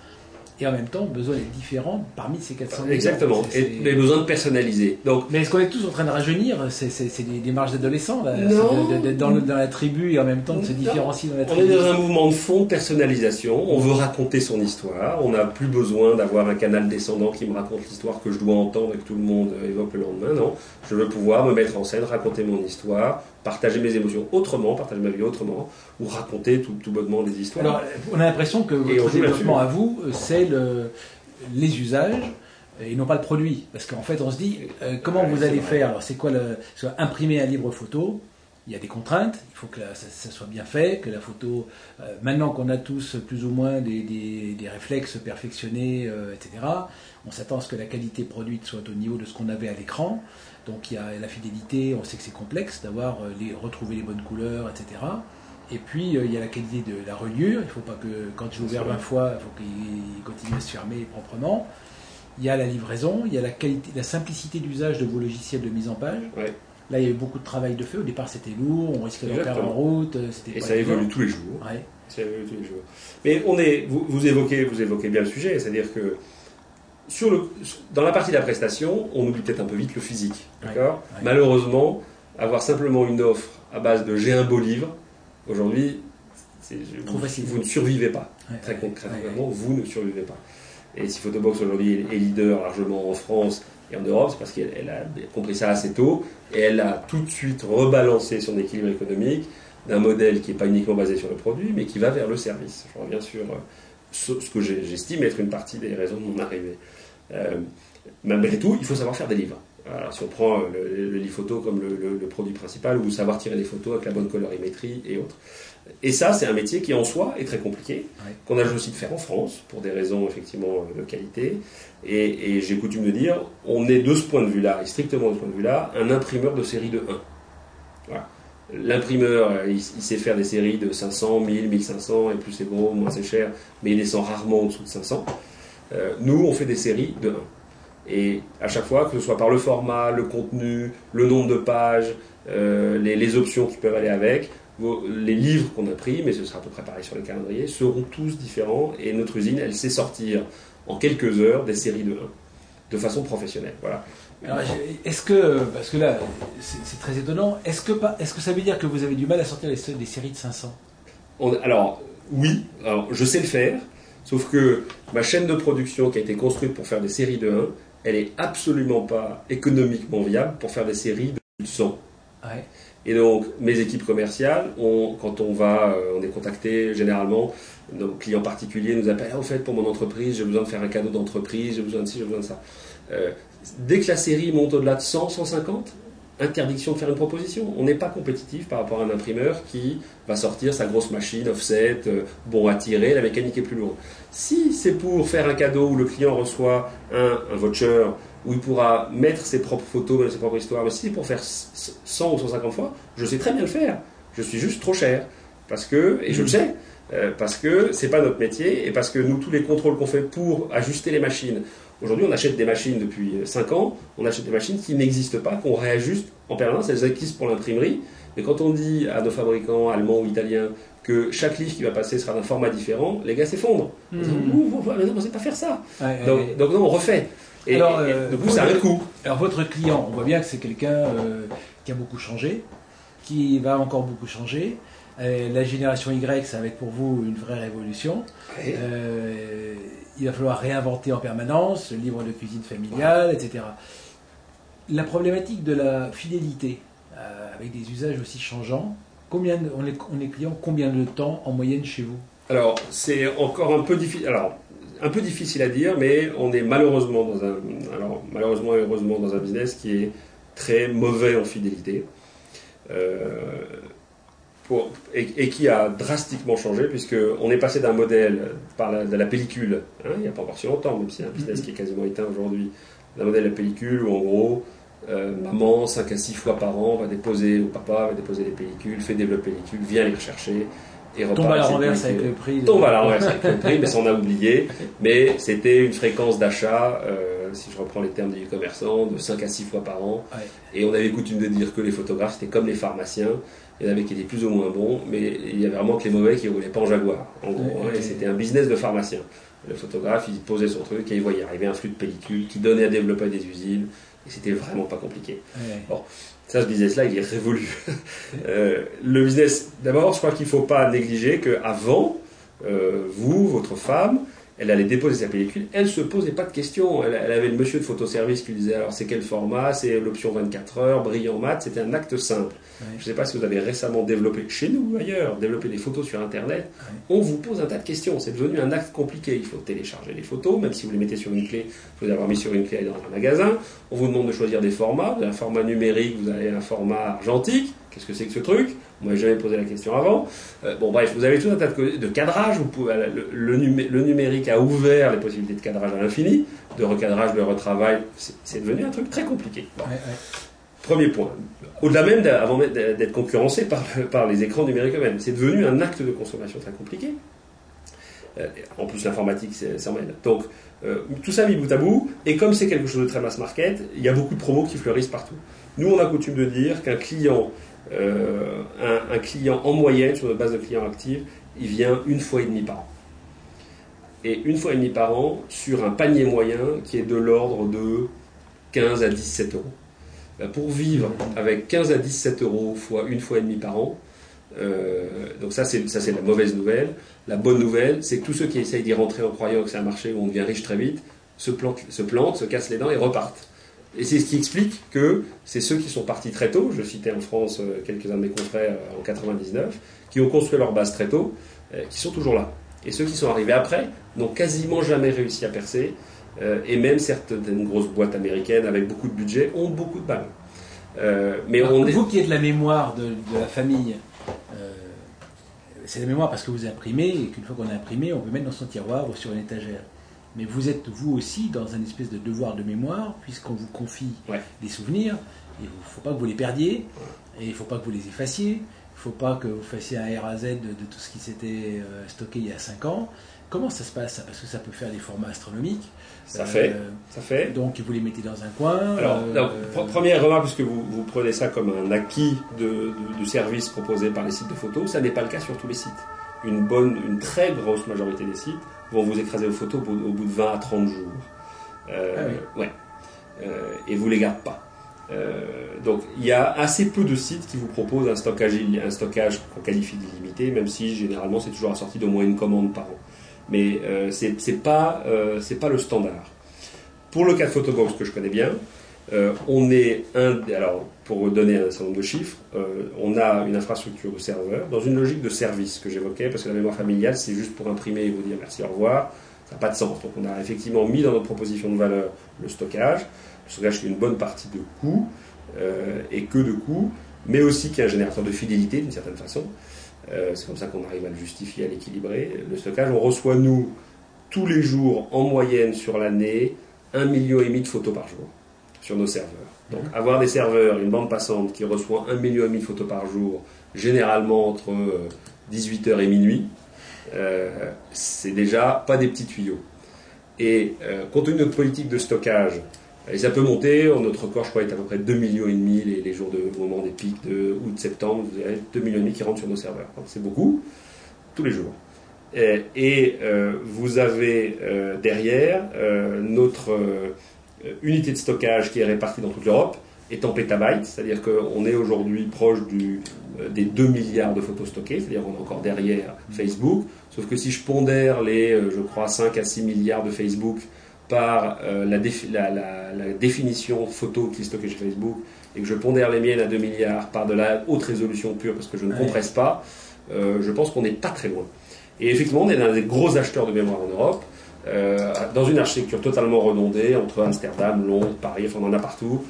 Et en même temps, besoin d'être différent parmi ces 400 millions. Exactement, et besoin de personnaliser. Donc, mais est-ce qu'on est tous en train de rajeunir? C'est des démarches d'adolescents, d'être dans la tribu et en même temps de se différencier dans la tribu. On est dans un mouvement de fond de personnalisation, on veut raconter son histoire, on n'a plus besoin d'avoir un canal descendant qui me raconte l'histoire que je dois entendre et que tout le monde évoque le lendemain, non. Je veux pouvoir me mettre en scène, raconter mon histoire, partager mes émotions autrement, partager ma vie autrement, ou raconter tout bonnement des histoires. Alors, on a l'impression que votre développement à vous, c'est les usages et non pas le produit. Parce qu'en fait, on se dit, comment vous allez faire? Alors, c'est quoi imprimer un livre photo? Il y a des contraintes, il faut que ça soit bien fait, que la photo, maintenant qu'on a tous plus ou moins des réflexes perfectionnés, etc., on s'attend à ce que la qualité produite soit au niveau de ce qu'on avait à l'écran. Donc il y a la fidélité, on sait que c'est complexe d'avoir retrouver les bonnes couleurs, etc. Et puis il y a la qualité de la reliure, il ne faut pas que quand j'ai ouvert 20 fois, il faut qu'il continue à se fermer proprement. Il y a la livraison, il y a la simplicité d'usage de vos logiciels de mise en page. Ouais. Là, il y a eu beaucoup de travail de fait. Au départ, c'était lourd, on risquait de perdre en route. Et ça évolue tous les jours. Ouais. Ça évolue tous les jours. Mais vous évoquez bien le sujet, c'est-à-dire que dans la partie de la prestation, on oublie peut-être un peu vite le physique. D'accord ? Ouais. Malheureusement, avoir simplement une offre à base de j'ai un beau livre, aujourd'hui, vous ne survivez pas. Ouais, très concrètement, vous ne survivez pas. Et si Photobox aujourd'hui est leader largement en France et en Europe, c'est parce qu'elle a compris ça assez tôt et elle a tout de suite rebalancé son équilibre économique d'un modèle qui n'est pas uniquement basé sur le produit, mais qui va vers le service. Je reviens sur ce que j'estime être une partie des raisons de mon arrivée. Malgré tout, il faut savoir faire des livres. Alors, si on prend le livre photo comme le produit principal, ou savoir tirer des photos avec la bonne colorimétrie et autres. Et ça, c'est un métier qui en soi est très compliqué, qu'on a aussi de faire en France, pour des raisons effectivement de qualité. Et j'ai coutume de dire, on est de ce point de vue-là, et strictement de ce point de vue-là, un imprimeur de série de 1. Voilà. L'imprimeur, il sait faire des séries de 500, 1000, 1500, et plus c'est gros, moins c'est cher, mais il descend rarement en dessous de 500. Nous, on fait des séries de 1. Et à chaque fois, que ce soit par le format, le contenu, le nombre de pages, les options qui peuvent aller avec, les livres qu'on imprime, et ce sera à peu près pareil sur le calendrier, seront tous différents. Et notre usine, elle sait sortir en quelques heures des séries de 1, de façon professionnelle. Voilà. Alors, est-ce que, parce que là, c'est très étonnant, est-ce que ça veut dire que vous avez du mal à sortir des séries de 500 ? Alors, oui, je sais le faire, sauf que ma chaîne de production qui a été construite pour faire des séries de 1, elle n'est absolument pas économiquement viable pour faire des séries de plus de 100. Ouais. Et donc, mes équipes commerciales, quand on est contacté, généralement, nos clients particuliers nous appellent, au fait, pour mon entreprise, j'ai besoin de faire un cadeau d'entreprise, j'ai besoin de ci, j'ai besoin de ça. Dès que la série monte au-delà de 100, 150, interdiction de faire une proposition. On n'est pas compétitif par rapport à un imprimeur qui va sortir sa grosse machine, offset, bon à tirer, la mécanique est plus lourde. Si c'est pour faire un cadeau où le client reçoit un voucher, où il pourra mettre ses propres photos, même ses propres histoires, mais si c'est pour faire 100 ou 150 fois, je sais très bien le faire. Je suis juste trop cher. Parce que, et je le sais, parce que c'est pas notre métier, et parce que nous, tous les contrôles qu'on fait pour ajuster les machines, aujourd'hui on achète des machines depuis 5 ans, on achète des machines qui n'existent pas, qu'on réajuste en permanence, elles existent pour l'imprimerie, mais quand on dit à nos fabricants allemands ou italiens que chaque livre qui va passer sera d'un format différent, les gars s'effondrent. Ils disent, mais non, on ne sait pas faire ça. Donc non, on refait. Et du coup, ça a un coût. Alors votre client, on voit bien que c'est quelqu'un qui a beaucoup changé, qui va encore beaucoup changer. La génération Y, ça va être pour vous une vraie révolution. Ouais. Il va falloir réinventer en permanence, le livre de cuisine familiale, etc. La problématique de la fidélité, avec des usages aussi changeants, on est client combien de temps en moyenne chez vous? Alors, c'est encore un peu difficile. Alors, un peu difficile à dire, mais on est malheureusement malheureusement et heureusement dans un business qui est très mauvais en fidélité. Et qui a drastiquement changé, puisqu'on est passé d'un modèle de la pellicule, il n'y a pas encore si longtemps, même si c'est un business qui est quasiment éteint aujourd'hui, d'un modèle de la pellicule où en gros, maman, 5 à 6 fois par an, va déposer, ou papa va déposer les pellicules, fait développer les pellicules, vient les rechercher, et repart. Tombe à la renverse avec le prix. Tombe à la renverse avec le prix, mais ça on a oublié. Mais c'était une fréquence d'achat, si je reprends les termes des e-commerçants, de 5 à 6 fois par an. Ouais. Et on avait coutume de dire que les photographes, c'était comme les pharmaciens. Il y en avait qui étaient plus ou moins bons, mais il y avait vraiment que les mauvais qui ne roulaient pas en Jaguar, en gros. Et c'était un business de pharmacien. Le photographe, il posait son truc et il voyait arriver un flux de pellicules qui donnait à développer des usines. Et c'était vraiment pas compliqué. Bon, ça, ce business-là, il est révolu. Le business, d'abord, je crois qu'il ne faut pas négliger qu'avant, vous, votre femme, elle allait déposer sa pellicule, elle ne se posait pas de questions. Elle avait le monsieur de photoservice qui lui disait alors c'est quel format, c'est l'option 24 heures, brillant mat, c'était un acte simple. Ouais. Je ne sais pas si vous avez récemment développé, chez nous ou ailleurs, développé des photos sur Internet. Ouais. On vous pose un tas de questions, c'est devenu un acte compliqué. Il faut télécharger les photos, même si vous les mettez sur une clé, il faut les avoir mis sur une clé dans un magasin. On vous demande de choisir des formats, vous avez un format numérique, vous avez un format argentique. Qu'est-ce que c'est que ce truc? Moi, je n'ai jamais posé la question avant. Bon, bref, vous avez tout un tas de cadrage. Vous pouvez, le numérique a ouvert les possibilités de cadrage à l'infini, de recadrage, de retravail. C'est devenu un truc très compliqué. Bon. Ouais. Premier point. Au-delà même, avant d'être concurrencé par les écrans numériques eux-mêmes, c'est devenu un acte de consommation très compliqué. En plus, l'informatique s'en mêle. Donc, tout ça mis bout à bout, et comme c'est quelque chose de très mass market, il y a beaucoup de promos qui fleurissent partout. Nous, on a coutume de dire qu'un client, un client en moyenne, sur notre base de clients actifs, il vient 1,5 fois par an. Et 1,5 fois par an sur un panier moyen qui est de l'ordre de 15 à 17 euros. Pour vivre avec 15 à 17 euros fois 1,5 fois par an, donc ça c'est la mauvaise nouvelle. La bonne nouvelle, c'est que tous ceux qui essayent d'y rentrer en croyant que c'est un marché où on devient riche très vite, se plantent, se cassent les dents et repartent. Et c'est ce qui explique que c'est ceux qui sont partis très tôt, je citais en France quelques-uns de mes confrères en 99, qui ont construit leur base très tôt, qui sont toujours là. Et ceux qui sont arrivés après n'ont quasiment jamais réussi à percer, et même certaines grosses boîtes américaines avec beaucoup de budget ont beaucoup de balles. Vous qui êtes la mémoire de la famille, c'est la mémoire parce que vous imprimez, et qu'une fois qu'on a imprimé, on peut mettre dans son tiroir ou sur une étagère. Mais vous êtes vous aussi dans un espèce de devoir de mémoire, puisqu'on vous confie des souvenirs, il ne faut pas que vous les perdiez, et il ne faut pas que vous les effaciez, il ne faut pas que vous fassiez un R à Z de tout ce qui s'était stocké il y a 5 ans. Comment ça se passe? Parce que ça peut faire des formats astronomiques. Ça fait. Donc vous les mettez dans un coin. Alors, première remarque, puisque vous prenez ça comme un acquis de service proposé par les sites de photos, ça n'est pas le cas sur tous les sites. Une très grosse majorité des sites vont vous écraser vos photos au bout de 20 à 30 jours. Et vous ne les gardez pas. Donc il y a assez peu de sites qui vous proposent un stockage qu'on qualifie d'illimité, même si généralement c'est toujours assorti d'au moins une commande par an. Mais c'est pas le standard. Pour le cas de Photobox que je connais bien, alors pour donner un certain nombre de chiffres, on a une infrastructure de serveurs dans une logique de service que j'évoquais, parce que la mémoire familiale c'est juste pour imprimer et vous dire merci, au revoir, ça n'a pas de sens. Donc on a effectivement mis dans notre proposition de valeur le stockage. Le stockage c'est une bonne partie de coût. et que de coûts, mais aussi qui est un générateur de fidélité d'une certaine façon. C'est comme ça qu'on arrive à le justifier, à l'équilibrer. Le stockage, on reçoit, nous, tous les jours, en moyenne sur l'année, 1,5 million de photos par jour sur nos serveurs. Donc, avoir des serveurs, une bande passante qui reçoit 1,5 million de photos par jour, généralement entre 18h et minuit, c'est déjà pas des petits tuyaux. Et compte tenu de notre politique de stockage, et ça peut monter, notre record, je crois, est à peu près 2,5 millions les jours au moment des pics de août-septembre, vous avez 2,5 millions qui rentrent sur nos serveurs. Donc, c'est beaucoup, tous les jours. Et vous avez derrière notre unité de stockage qui est répartie dans toute l'Europe est en pétabytes, c'est-à-dire qu'on est aujourd'hui proche des 2 milliards de photos stockées, c'est-à-dire qu'on est encore derrière Facebook, sauf que si je pondère je crois, 5 à 6 milliards de Facebook par la définition photo qui est stockée chez Facebook, et que je pondère les miennes à 2 milliards par de la haute résolution pure parce que je ne compresse pas, je pense qu'on n'est pas très loin. Et effectivement, on est l'un des gros acheteurs de mémoire en Europe, dans une architecture totalement redondée entre Amsterdam, Londres, Paris, enfin on en a partout.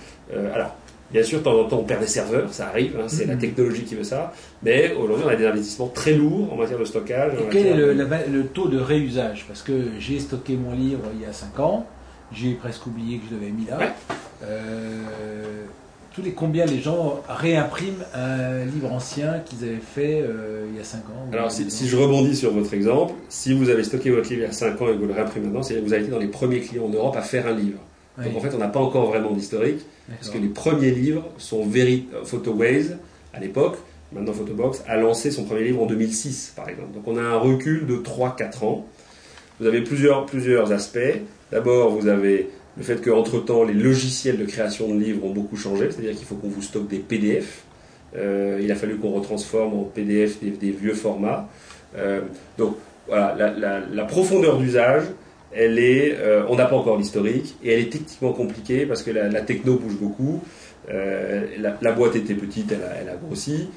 Alors, bien sûr, de temps en temps, on perd des serveurs, ça arrive, hein, c'est la technologie qui veut ça, mais aujourd'hui, on a des investissements très lourds en matière de stockage. Et quel est le taux de réusage? Parce que j'ai stocké mon livre il y a 5 ans, j'ai presque oublié que je l'avais mis là. Ouais. Combien les gens réimpriment un livre ancien qu'ils avaient fait il y a 5 ans? Alors, si je rebondis sur votre exemple, si vous avez stocké votre livre il y a 5 ans et que vous le réimprimez maintenant, c'est-à-dire que vous avez été dans les premiers clients en Europe à faire un livre. Oui. Donc en fait, on n'a pas encore vraiment d'historique, parce que les premiers livres sont Photoways, à l'époque, maintenant Photobox, a lancé son premier livre en 2006, par exemple. Donc on a un recul de 3-4 ans. Vous avez plusieurs aspects. D'abord, vous avez le fait qu'entre-temps, les logiciels de création de livres ont beaucoup changé, c'est-à-dire qu'il faut qu'on vous stocke des PDF. Il a fallu qu'on retransforme en PDF des vieux formats. Donc voilà, la profondeur d'usage, on n'a pas encore l'historique, et elle est techniquement compliquée parce que la techno bouge beaucoup. La boîte était petite, elle a grossi,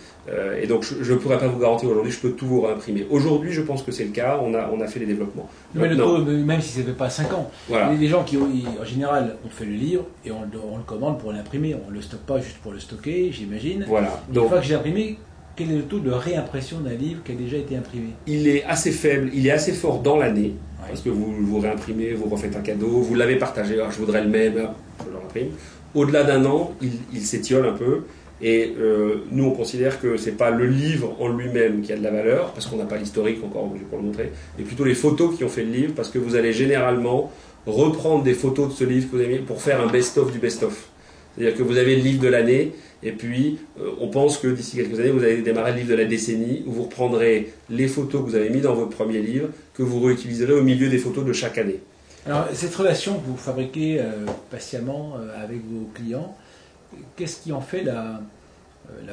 et donc je ne pourrais pas vous garantir aujourd'hui, je peux tout vous réimprimer. Aujourd'hui, je pense que c'est le cas, on a fait les développements. Mais le taux, même si ça ne fait pas 5 ans, voilà. Les gens qui, en général, on fait le livre et on le commande pour l'imprimer, on ne le stocke pas juste pour le stocker, j'imagine. Voilà. Donc, une fois que j'ai imprimé, quel est le taux de réimpression d'un livre qui a déjà été imprimé? Il est assez faible, il est assez fort dans l'année, parce que vous réimprimez, vous refaites un cadeau, vous l'avez partagé, je voudrais le même, je le réimprime. Au-delà d'un an, il s'étiole un peu, et nous on considère que c'est pas le livre en lui-même qui a de la valeur, parce qu'on n'a pas l'historique encore pour le montrer, mais plutôt les photos qui ont fait le livre, parce que vous allez généralement reprendre des photos de ce livre que vous avez mis pour faire un best-of du best-of. C'est-à-dire que vous avez le livre de l'année, et puis on pense que d'ici quelques années, vous allez démarrer le livre de la décennie, où vous reprendrez les photos que vous avez mis dans votre premier livre, que vous réutiliserez au milieu des photos de chaque année. Alors, cette relation que vous fabriquez patiemment avec vos clients, qu'est-ce qui en fait la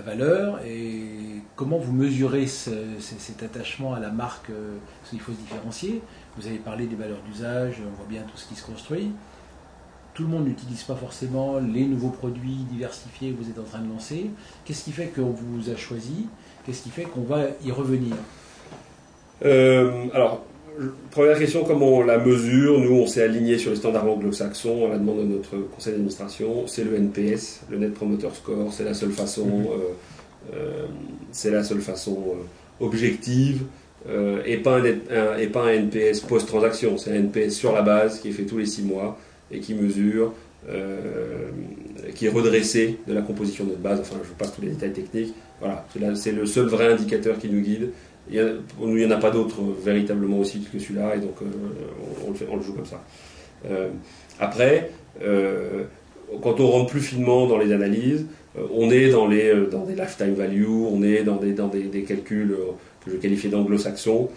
valeur, et comment vous mesurez cet attachement à la marque? Parce qu'il faut se différencier. Vous avez parlé des valeurs d'usage, on voit bien tout ce qui se construit. Tout le monde n'utilise pas forcément les nouveaux produits diversifiés que vous êtes en train de lancer. Qu'est-ce qui fait qu'on vous a choisi? Qu'est-ce qui fait qu'on va y revenir? Alors, première question, comment on la mesure? Nous, on s'est aligné sur les standards anglo-saxons à la demande de notre conseil d'administration. C'est le NPS, le Net Promoter Score. C'est la seule façon, objective, et pas un NPS post-transaction. C'est un NPS sur la base qui est fait tous les 6 mois et qui mesure, qui est redressé de la composition de notre base. Enfin, je vous passe tous les détails techniques. Voilà, c'est le seul vrai indicateur qui nous guide. Pour nous, il n'y en a pas d'autre véritablement aussi que celui-là, et donc on le joue comme ça. Après, quand on rentre plus finement dans les analyses, on est dans des lifetime value, on est dans des calculs que je qualifie d'anglo-saxons.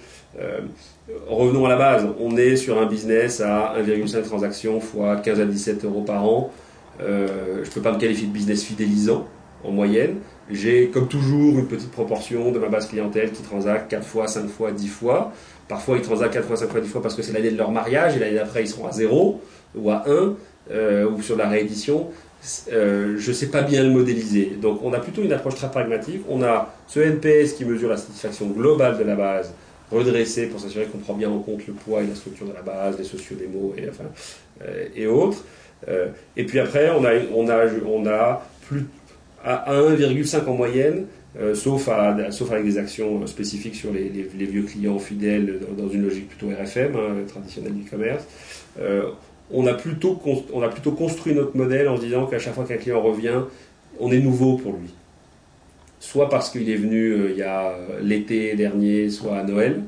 Revenons à la base, on est sur un business à 1,5 transactions fois 15 à 17 euros par an. Je ne peux pas me qualifier de business fidélisant en moyenne. J'ai, comme toujours, une petite proportion de ma base clientèle qui transacte 4 fois, 5 fois, 10 fois. Parfois, ils transactent 4 fois, 5 fois, 10 fois parce que c'est l'année de leur mariage, et l'année d'après, ils seront à 0 ou à 1, ou sur la réédition. Je ne sais pas bien le modéliser. Donc, on a plutôt une approche très pragmatique. On a ce NPS qui mesure la satisfaction globale de la base redresser pour s'assurer qu'on prend bien en compte le poids et la structure de la base, les sociodémos et autres. Et puis après, on a plus à 1,5 en moyenne, sauf avec des actions spécifiques sur les vieux clients fidèles dans une logique plutôt RFM, traditionnelle du commerce. On a plutôt construit notre modèle en se disant qu'à chaque fois qu'un client revient, on est nouveau pour lui. Soit parce qu'il est venu il y a l'été dernier, soit à Noël,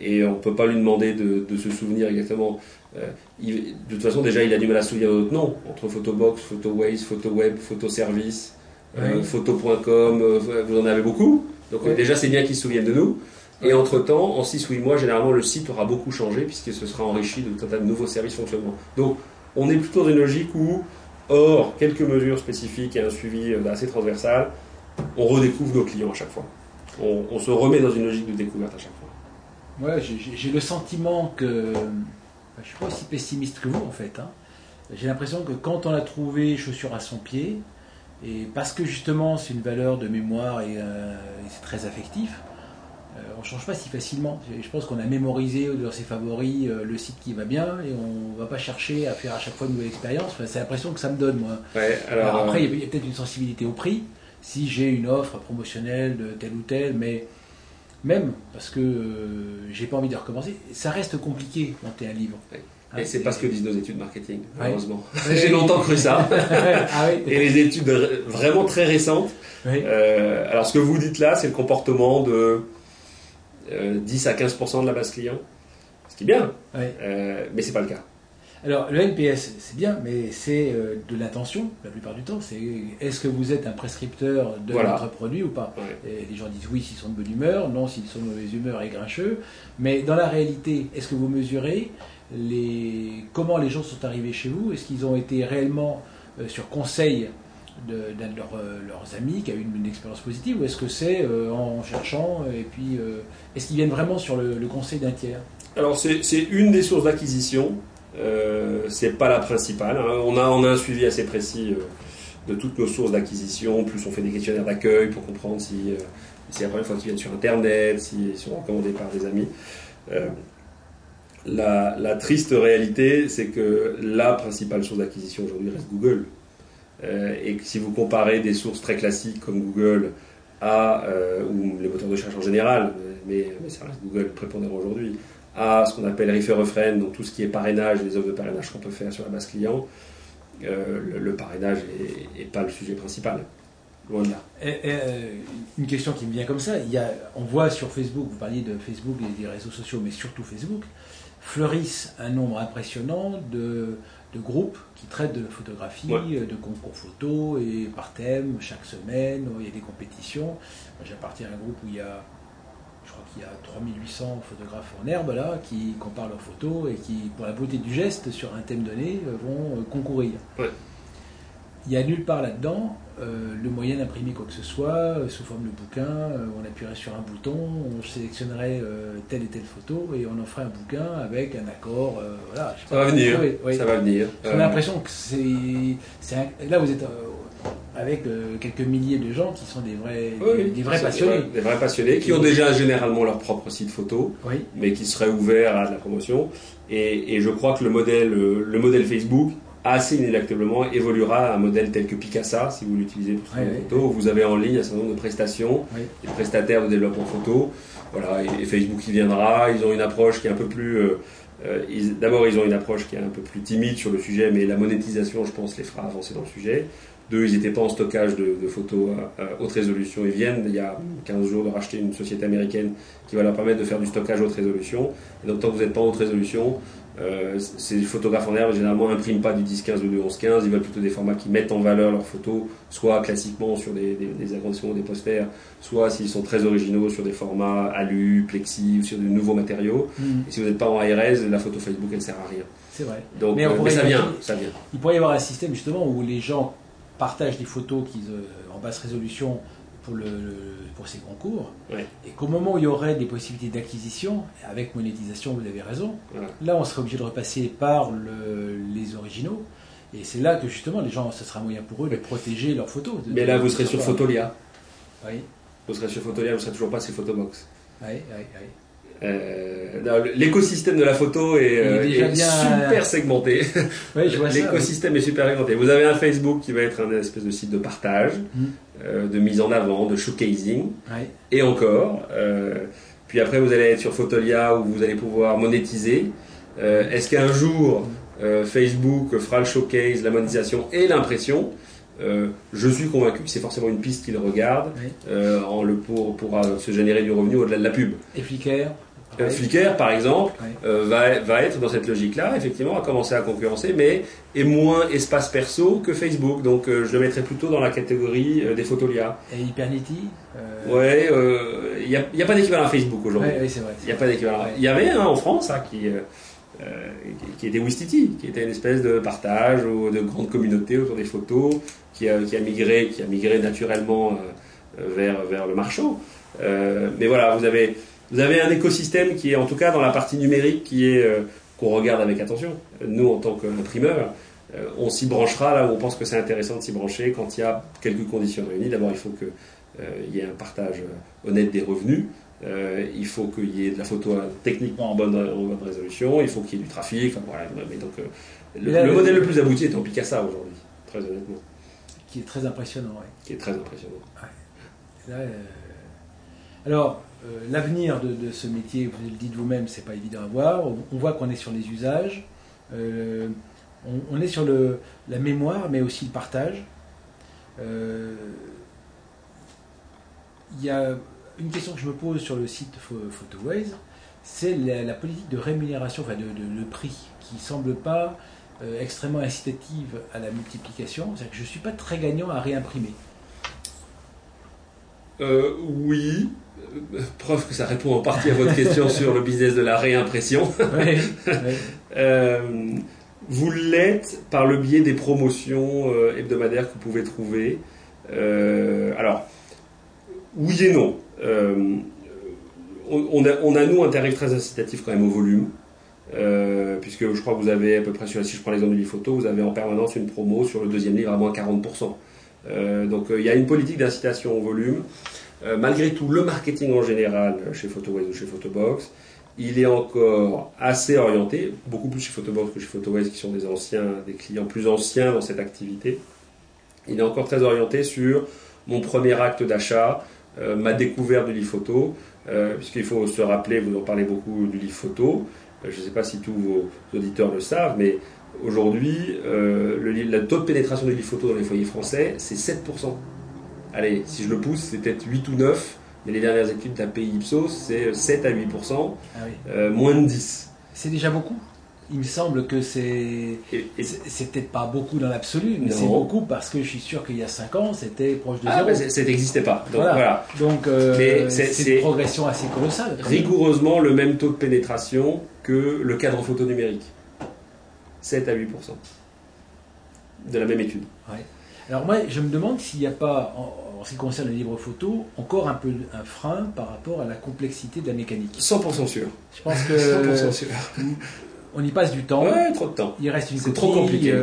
et on ne peut pas lui demander de se souvenir exactement. De toute façon, déjà, il a du mal à se souvenir de notre nom. Entre Photobox, PhotoWays, PhotoWeb, PhotoService, Photo.com, vous en avez beaucoup. Donc déjà, c'est bien qu'il se souvienne de nous. Et entre-temps, en 6 ou 8 mois, généralement, le site aura beaucoup changé puisqu'il se sera enrichi de tout un tas de nouveaux services fonctionnement. Donc, on est plutôt dans une logique où, hors quelques mesures spécifiques et un suivi assez transversal, on redécouvre nos clients à chaque fois. On se remet dans une logique de découverte à chaque fois. Ouais, j'ai le sentiment que... Je ne suis pas aussi pessimiste que vous, en fait. J'ai l'impression que quand on a trouvé chaussure à son pied, et parce que justement c'est une valeur de mémoire et c'est très affectif, on ne change pas si facilement. Je pense qu'on a mémorisé dans ses favoris le site qui va bien et on ne va pas chercher à faire à chaque fois une nouvelle expérience. Enfin, c'est l'impression que ça me donne, moi. Ouais, alors après, il y a peut-être une sensibilité au prix, si j'ai une offre promotionnelle de tel ou tel, mais même parce que j'ai pas envie de recommencer, ça reste compliqué monter un livre. Ouais. Et c'est pas ce que disent nos études marketing, malheureusement. Ouais. J'ai longtemps cru ça. Ah oui. Et les études vraiment très récentes. Oui. Alors ce que vous dites là, c'est le comportement de 10 à 15% de la base client. Ce qui est bien, mais c'est pas le cas. Alors, le NPS, c'est bien, mais c'est de l'intention, la plupart du temps. C'est est-ce que vous êtes un prescripteur de votre produit ou pas? Et les gens disent oui s'ils sont de bonne humeur, non s'ils sont de mauvaise humeur et grincheux. Mais dans la réalité, est-ce que vous mesurez comment les gens sont arrivés chez vous? Est-ce qu'ils ont été réellement sur conseil d'un de leurs amis qui a eu une expérience positive, ou est-ce que c'est en cherchant, et puis est-ce qu'ils viennent vraiment sur le conseil d'un tiers? Alors, c'est une des sources d'acquisition. C'est pas la principale. On a un suivi assez précis de toutes nos sources d'acquisition. Plus on fait des questionnaires d'accueil pour comprendre si c'est la première fois qu'ils viennent sur Internet, s'ils sont recommandés par des amis. La triste réalité, c'est que la principale source d'acquisition aujourd'hui reste Google. Et que si vous comparez des sources très classiques comme Google ou les moteurs de recherche en général, mais ça reste Google prépondérant aujourd'hui, à ce qu'on appelle refer a friend, donc tout ce qui est parrainage et les offres de parrainage qu'on peut faire sur la base client, le parrainage n'est pas le sujet principal. Loin de là. Une question qui me vient comme ça, on voit sur Facebook, vous parliez de Facebook et des réseaux sociaux, mais surtout Facebook, fleurissent un nombre impressionnant de groupes qui traitent de photographie, de concours photo, et par thème, chaque semaine, il y a des compétitions. Moi, j'appartiens à un groupe où je crois qu'il y a 3800 photographes en herbe là, qui comparent leurs photos et qui, pour la beauté du geste, sur un thème donné, vont concourir. Ouais. Il n'y a nulle part là-dedans le moyen d'imprimer quoi que ce soit sous forme de bouquin. On appuierait sur un bouton, on sélectionnerait telle et telle photo et on en ferait un bouquin avec un accord. Voilà, ça va venir. Ça va venir. J'ai l'impression que là vous êtes avec quelques milliers de gens qui sont des vrais passionnés. Des vrais passionnés qui ont déjà généralement leur propre site photo, mais qui seraient ouverts à de la promotion. Et je crois que le modèle Facebook, assez inéluctablement, évoluera à un modèle tel que Picasa, si vous l'utilisez pour faire des photos. Vous avez en ligne un certain nombre de prestations, des prestataires de développement photo. Voilà, et Facebook y viendra. Ils ont une approche qui est un peu plus... D'abord, ils ont une approche qui est un peu plus timide sur le sujet, mais la monétisation, je pense, les fera avancer dans le sujet. Deux, ils n'étaient pas en stockage de photos à haute résolution. Ils viennent, il y a 15 jours, de racheter une société américaine qui va leur permettre de faire du stockage haute résolution. Et donc, tant que vous n'êtes pas en haute résolution, ces photographes en herbe, généralement, n'impriment pas du 10-15 ou du 11-15. Ils veulent plutôt des formats qui mettent en valeur leurs photos, soit classiquement sur des agrandissements, des posters, soit s'ils sont très originaux sur des formats alu, plexi ou sur de nouveaux matériaux. Et si vous n'êtes pas en high-res, la photo Facebook, elle ne sert à rien. C'est vrai. Donc, mais ça vient. Il pourrait y avoir un système justement où les gens partagent des photos en basse résolution pour ces concours, et qu'au moment où il y aurait des possibilités d'acquisition, avec monétisation, vous avez raison, là on serait obligé de repasser par les originaux, et c'est là que justement les gens, ce sera moyen pour eux de protéger leurs photos. Mais là vous serez sur Photolia. Oui. Vous serez sur Photolia, vous ne serez toujours pas sur Photobox. Ouais, ouais, ouais. L'écosystème de la photo est bien... super segmenté. Ouais, je vois l'écosystème est super segmenté. Vous avez un Facebook qui va être un espèce de site de partage, de mise en avant, de showcasing, et encore. Puis après, vous allez être sur Fotolia où vous allez pouvoir monétiser. Est-ce qu'un jour, Facebook fera le showcase, la monétisation et l'impression? Je suis convaincu que c'est forcément une piste qu'il regarde pour se générer du revenu au-delà de la pub. Et Flickr Flickr, par exemple, va être dans cette logique-là, effectivement, à commencer à concurrencer, mais est moins espace perso que Facebook. Donc, je le mettrais plutôt dans la catégorie des Fotolia. Et Hypernity Ouais, il n'y a pas d'équivalent à Facebook aujourd'hui. Oui, c'est vrai. Il n'y a pas d'équivalent. Il y avait un en France qui était Wistiti, qui était une espèce de partage ou de grande communauté autour des photos, qui a migré naturellement vers le marchand. Mais voilà, vous avez un écosystème qui est, en tout cas dans la partie numérique, qu'on regarde avec attention. Nous, en tant qu'imprimeurs, on s'y branchera là où on pense que c'est intéressant de s'y brancher quand il y a quelques conditions réunies. D'abord, il faut qu'il y ait un partage honnête des revenus. Il faut qu'il y ait de la photo techniquement en bonne résolution. Il faut qu'il y ait du trafic. Enfin, voilà. Mais donc, le modèle le plus abouti est en Picasa aujourd'hui, très honnêtement. Qui est très impressionnant, oui. Qui est très impressionnant. Ouais. Là, alors, l'avenir de ce métier, vous le dites vous-même, c'est pas évident à voir. On voit qu'on est sur les usages, on est sur la mémoire, mais aussi le partage. Il y a une question que je me pose sur le site Photoways, c'est la politique de rémunération, enfin le prix, qui semble pas extrêmement incitative à la multiplication. C'est-à-dire que je suis pas très gagnant à réimprimer. Oui. Preuve que ça répond en partie à votre question sur le business de la réimpression. Vous l'êtes par le biais des promotions hebdomadaires que vous pouvez trouver. Alors, oui et non. On a, nous, un tarif très incitatif quand même au volume. Puisque je crois que vous avez à peu près, si je prends l'exemple du livre photo, vous avez en permanence une promo sur le deuxième livre à moins 40%. Donc il y a une politique d'incitation au volume. Malgré tout, le marketing en général chez Fotoways ou chez Photobox, il est encore assez orienté, beaucoup plus chez Photobox que chez Fotoways, qui sont des clients plus anciens dans cette activité. Il est encore très orienté sur mon premier acte d'achat, ma découverte du livre photo, puisqu'il faut se rappeler, vous en parlez beaucoup du livre photo, je ne sais pas si tous vos auditeurs le savent, mais aujourd'hui, le taux de pénétration du livre photo dans les foyers français, c'est 7%. Allez, si je le pousse, c'est peut-être 8 ou 9, mais les dernières études d'API Ipsos, c'est 7 à 8%, moins de 10. C'est déjà beaucoup. Il me semble que c'est peut-être pas beaucoup dans l'absolu, mais c'est beaucoup parce que je suis sûr qu'il y a 5 ans, c'était proche de zéro. Mais ça n'existait pas. Donc, voilà. Donc c'est une progression assez colossale. Rigoureusement le même taux de pénétration que le cadre photo numérique. 7 à 8% de la même étude. Ouais. Alors moi, je me demande s'il n'y a pas, en ce qui concerne le livre photo, encore un peu un frein par rapport à la complexité de la mécanique. 100% sûr. Je pense que 100% sûr. On y passe du temps. Ouais, trop de temps. Il reste une coquille. C'est trop compliqué.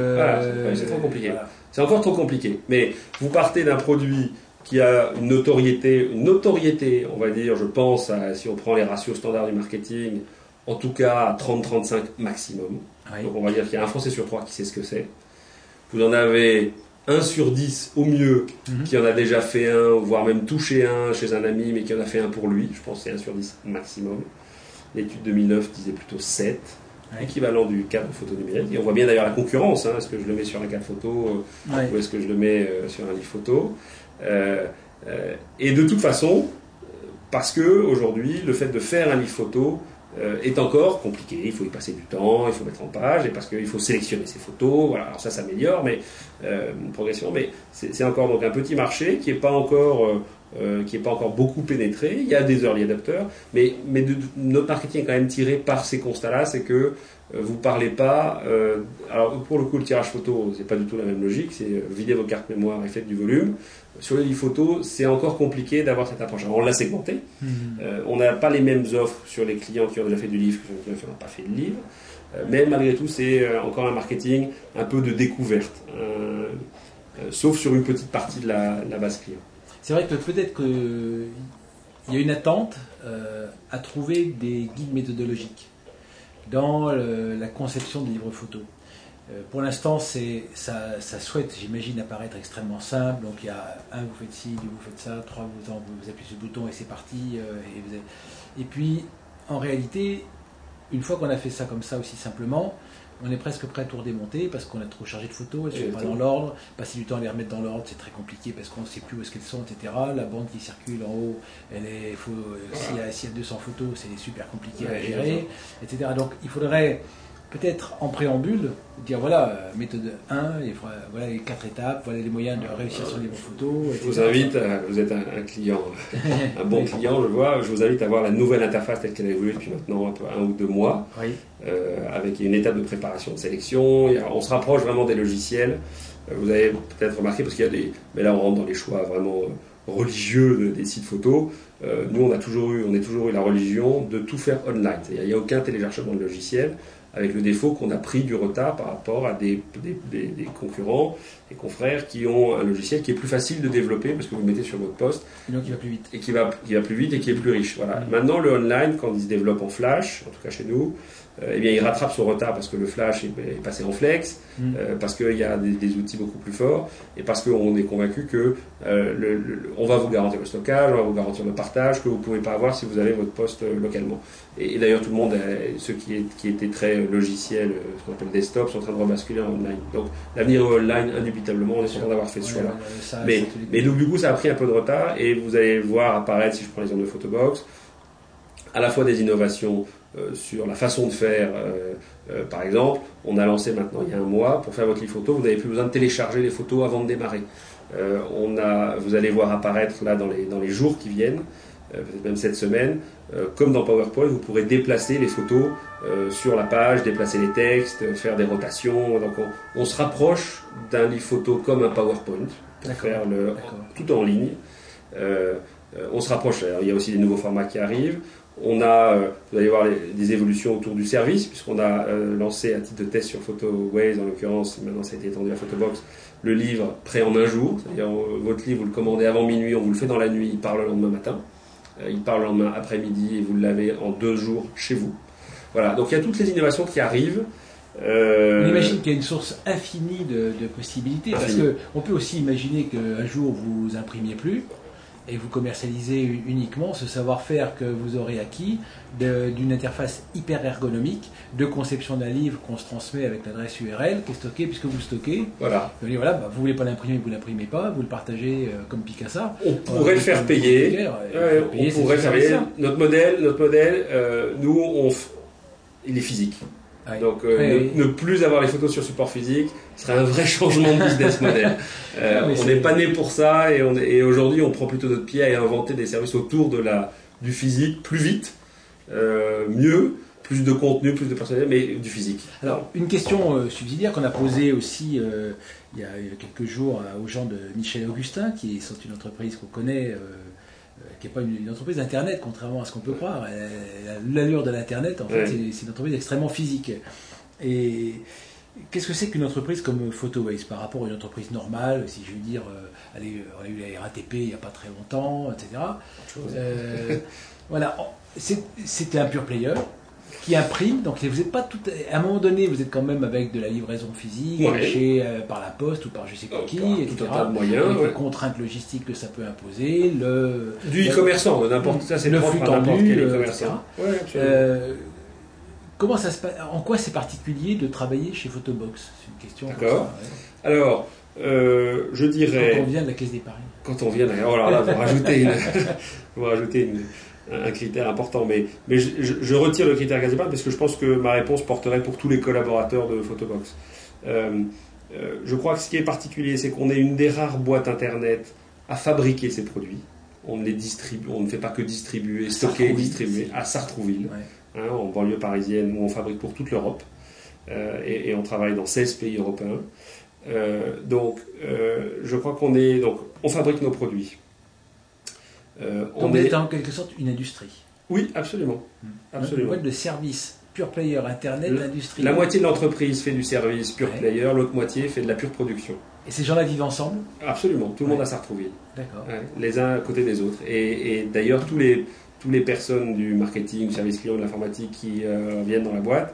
C'est trop compliqué. Voilà. C'est encore trop compliqué. Mais vous partez d'un produit qui a une notoriété, on va dire, je pense, si on prend les ratios standards du marketing, en tout cas à 30-35 maximum. Oui. Donc on va dire qu'il y a un Français sur 3 qui sait ce que c'est. Vous en avez 1 sur 10 au mieux qui en a déjà fait un, voire même touché un chez un ami, mais qui en a fait un pour lui. Je pense que c'est 1 sur 10 maximum. L'étude 2009 disait plutôt 7. Équivalent du cadre photo numérique. Et on voit bien d'ailleurs la concurrence. Est-ce que je le mets sur un cadre photo ou est-ce que je le mets sur un livre photo et de toute façon, parce que aujourd'hui, le fait de faire un livre photo est encore compliqué. Il faut y passer du temps, il faut mettre en page, et parce qu'il faut sélectionner ses photos. Voilà. Alors ça s'améliore, mais progressivement. Mais c'est encore donc un petit marché qui n'est pas encore beaucoup pénétré. Il y a des early adopters, mais notre marketing est quand même tiré par ces constats-là, c'est que vous ne parlez pas... alors pour le coup, le tirage photo, c'est pas du tout la même logique, c'est vider vos cartes mémoire et faites du volume. Sur le livre photo, c'est encore compliqué d'avoir cette approche. Alors, on l'a segmenté. On n'a pas les mêmes offres sur les clients qui ont déjà fait du livre que sur les clients qui n'ont pas fait de livre. Mais malgré tout, c'est encore un marketing un peu de découverte, sauf sur une petite partie de la base client. C'est vrai que peut-être qu'il il y a une attente à trouver des guides méthodologiques dans la conception des livres photos. Pour l'instant, ça souhaite, j'imagine, apparaître extrêmement simple. Donc il y a 1, vous faites ci, 2, vous faites ça, 3, vous appuyez sur le bouton et c'est parti. Et puis, en réalité, une fois qu'on a fait ça comme ça aussi simplement, on est presque prêt à tout redémonter parce qu'on a trop chargé de photos, elles ne sont pas dans l'ordre. Passer du temps à les remettre dans l'ordre, c'est très compliqué parce qu'on ne sait plus où est-ce qu'elles sont, etc. La bande qui circule en haut, s'il y a 200 photos, c'est super compliqué à gérer, etc. Donc il faudrait peut-être en préambule dire voilà, méthode 1, voilà les 4 étapes, voilà les moyens de réussir sur les bonnes photos. Je vous invite, vous êtes un client, un bon client, je vois, je vous invite à voir la nouvelle interface telle qu'elle a évolué depuis maintenant 1 ou 2 mois, oui. Avec une étape de préparation, de sélection. On se rapproche vraiment des logiciels. Vous avez peut-être remarqué, parce qu'il y a des. Mais là, on rentre dans les choix vraiment religieux des sites photos. Nous, on a toujours eu la religion de tout faire online. C'est-à-dire, il n'y a aucun téléchargement de logiciel, avec le défaut qu'on a pris du retard par rapport à des concurrents, des confrères qui ont un logiciel qui est plus facile de développer parce que vous le mettez sur votre poste. Et donc il va plus vite. Et qui va plus vite et qui est plus riche. Voilà. Maintenant, le online, quand il se développe en Flash, en tout cas chez nous, eh bien, il rattrape son retard parce que le Flash est passé en Flex, parce qu'il y a des outils beaucoup plus forts et parce qu'on est convaincu que on va vous garantir le stockage, on va vous garantir le partage que vous ne pouvez pas avoir si vous avez votre poste localement. Et d'ailleurs, tout le monde, ceux qui étaient très logiciels, ce qu'on appelle desktop, sont en train de rebasculer en online. Donc l'avenir est online, indubitablement, on est sûr d'avoir fait ce choix-là. Mais donc, du coup, ça a pris un peu de retard et vous allez voir apparaître, si je prends l'exemple de Photobox, à la fois des innovations sur la façon de faire. Par exemple, on a lancé maintenant il y a 1 mois, pour faire votre livre photo, vous n'avez plus besoin de télécharger les photos avant de démarrer. Vous allez voir apparaître là dans les jours qui viennent, peut-être même cette semaine, comme dans PowerPoint, vous pourrez déplacer les photos sur la page, déplacer les textes, faire des rotations. Donc on se rapproche d'un livre photo comme un PowerPoint, pour faire tout en ligne. On se rapproche. Alors, il y a aussi des nouveaux formats qui arrivent. Vous allez voir des évolutions autour du service, puisqu'on a lancé à titre de test sur PhotoWays, en l'occurrence, maintenant ça a été étendu à Photobox, le livre prêt en 1 jour. C'est-à-dire, votre livre, vous le commandez avant minuit, on vous le fait dans la nuit, il part le lendemain matin. Il part le lendemain après-midi et vous l'avez en 2 jours chez vous. Voilà, donc il y a toutes les innovations qui arrivent. On imagine qu'il y a une source infinie de possibilités, parce qu'on peut aussi imaginer qu'un jour vous imprimiez plus, et vous commercialisez uniquement ce savoir-faire que vous aurez acquis d'une interface hyper ergonomique de conception d'un livre qu'on se transmet avec l'adresse URL qui est stockée puisque vous stockez. Voilà. Vous voulez pas l'imprimer, vous l'imprimez pas, vous le partagez comme Picasso. On pourrait le faire payer. On pourrait faire payer. Notre modèle, nous, il est physique. Oui. Donc ne plus avoir les photos sur support physique serait un vrai changement de business model. On n'est pas né pour ça et aujourd'hui on prend plutôt notre pied à inventer des services autour du physique plus vite, mieux, plus de contenu, plus de personnel, mais du physique. Alors une question subsidiaire qu'on a posée aussi il y a quelques jours aux gens de Michel et Augustin, qui sont une entreprise qu'on connaît, qui n'est pas une entreprise d'Internet, contrairement à ce qu'on peut croire. L'allure de l'Internet, en fait, c'est une entreprise extrêmement physique. Et qu'est-ce que c'est qu'une entreprise comme PhotoWays par rapport à une entreprise normale, si je veux dire, on a eu la RATP il n'y a pas très longtemps, etc. Voilà, c'était un pure player qui imprime, donc vous n'êtes pas tout. À un moment donné, vous êtes quand même avec de la livraison physique, par la poste ou par je sais pas qui, etc. Tout un tas de moyens, avec les contraintes logistiques que ça peut imposer, du e-commerçant, n'importe ça, c'est le flux tendu, quel e-commerçant. Comment ça se passe? En quoi c'est particulier de travailler chez Photobox? C'est une question. D'accord. Alors, je dirais. Quand on vient de la Caisse d'Épargne. Quand on vient, oh là là, vous rajoutez un critère important, mais je retire le critère Caisse d'Épargne parce que je pense que ma réponse porterait pour tous les collaborateurs de Photobox. Je crois que ce qui est particulier, c'est qu'on est une des rares boîtes internet à fabriquer ces produits. On ne les distribue, on ne fait pas que distribuer, stocker et distribuer à Sartrouville, en banlieue parisienne, où on fabrique pour toute l'Europe, et on travaille dans 16 pays européens. Donc, je crois on fabrique nos produits. Donc vous êtes en quelque sorte une industrie. Oui, absolument. Une boîte de services pure player Internet, industrie. La moitié de l'entreprise fait du service pure player, l'autre moitié fait de la pure production. Et ces gens-là vivent ensemble? Absolument, tout le monde a Sartrouville. D'accord. Les uns à côté des autres. Et d'ailleurs, tous les personnes du marketing, du service client, de l'informatique qui viennent dans la boîte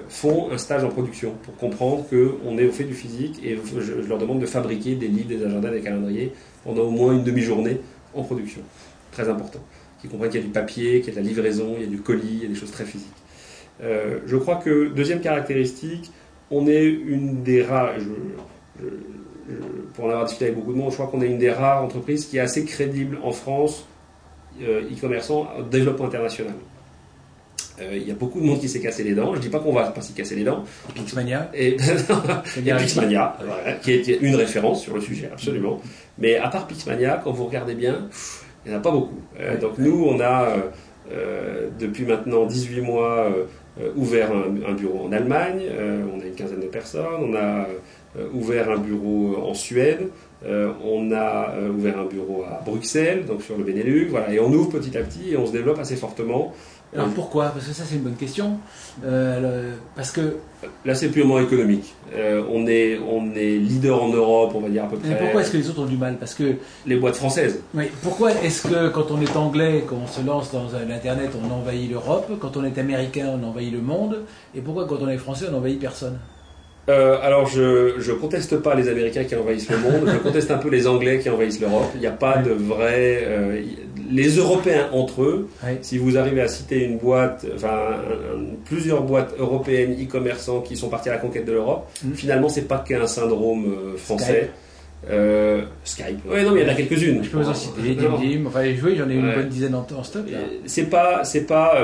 font un stage en production pour comprendre qu'on est au fait du physique, et je leur demande de fabriquer des livres, des agendas, des calendriers pendant au moins une demi-journée en production. Très important. Qu'ils comprennent qu'il y a du papier, qu'il y a de la livraison, il y a du colis, il y a des choses très physiques. Je crois que, deuxième caractéristique, on est une des rares, pour en avoir discuté avec beaucoup de monde, je crois qu'on est une des rares entreprises qui est assez crédible en France, e-commerçant, au développement international. Il y a beaucoup de monde qui s'est cassé les dents. Je ne dis pas qu'on va pas s'y casser les dents. Pixmania. Et Pixmania, voilà, qui est une référence sur le sujet, absolument. Mais à part Pixmania, quand vous regardez bien, il n'y en a pas beaucoup. Donc nous, on a, depuis maintenant 18 mois, ouvert un bureau en Allemagne. On a une quinzaine de personnes. On a ouvert un bureau en Suède. On a ouvert un bureau à Bruxelles, donc sur le Benelux. Voilà. Et on ouvre petit à petit et on se développe assez fortement. Alors pourquoi? Parce que ça c'est une bonne question. Parce que là c'est purement économique. On est leader en Europe, on va dire à peu près. Mais pourquoi est-ce que les autres ont du mal? Parce que les boîtes françaises. Oui. Pourquoi est-ce que quand on est anglais, quand on se lance dans l'internet, on envahit l'Europe? Quand on est américain, on envahit le monde? Et pourquoi quand on est français, on n'envahit personne? Alors je conteste pas les Américains qui envahissent le monde, je conteste un peu les Anglais qui envahissent l'Europe. Il n'y a pas de vrai... les Européens entre eux, si vous arrivez à citer une boîte, plusieurs boîtes européennes e-commerçants qui sont parties à la conquête de l'Europe, finalement c'est pas qu'un syndrome français. Skype. Oui, non, mais il y en a quelques-unes. Je peux vous en citer, Dim, enfin j'en ai une bonne dizaine en stock. C'est pas,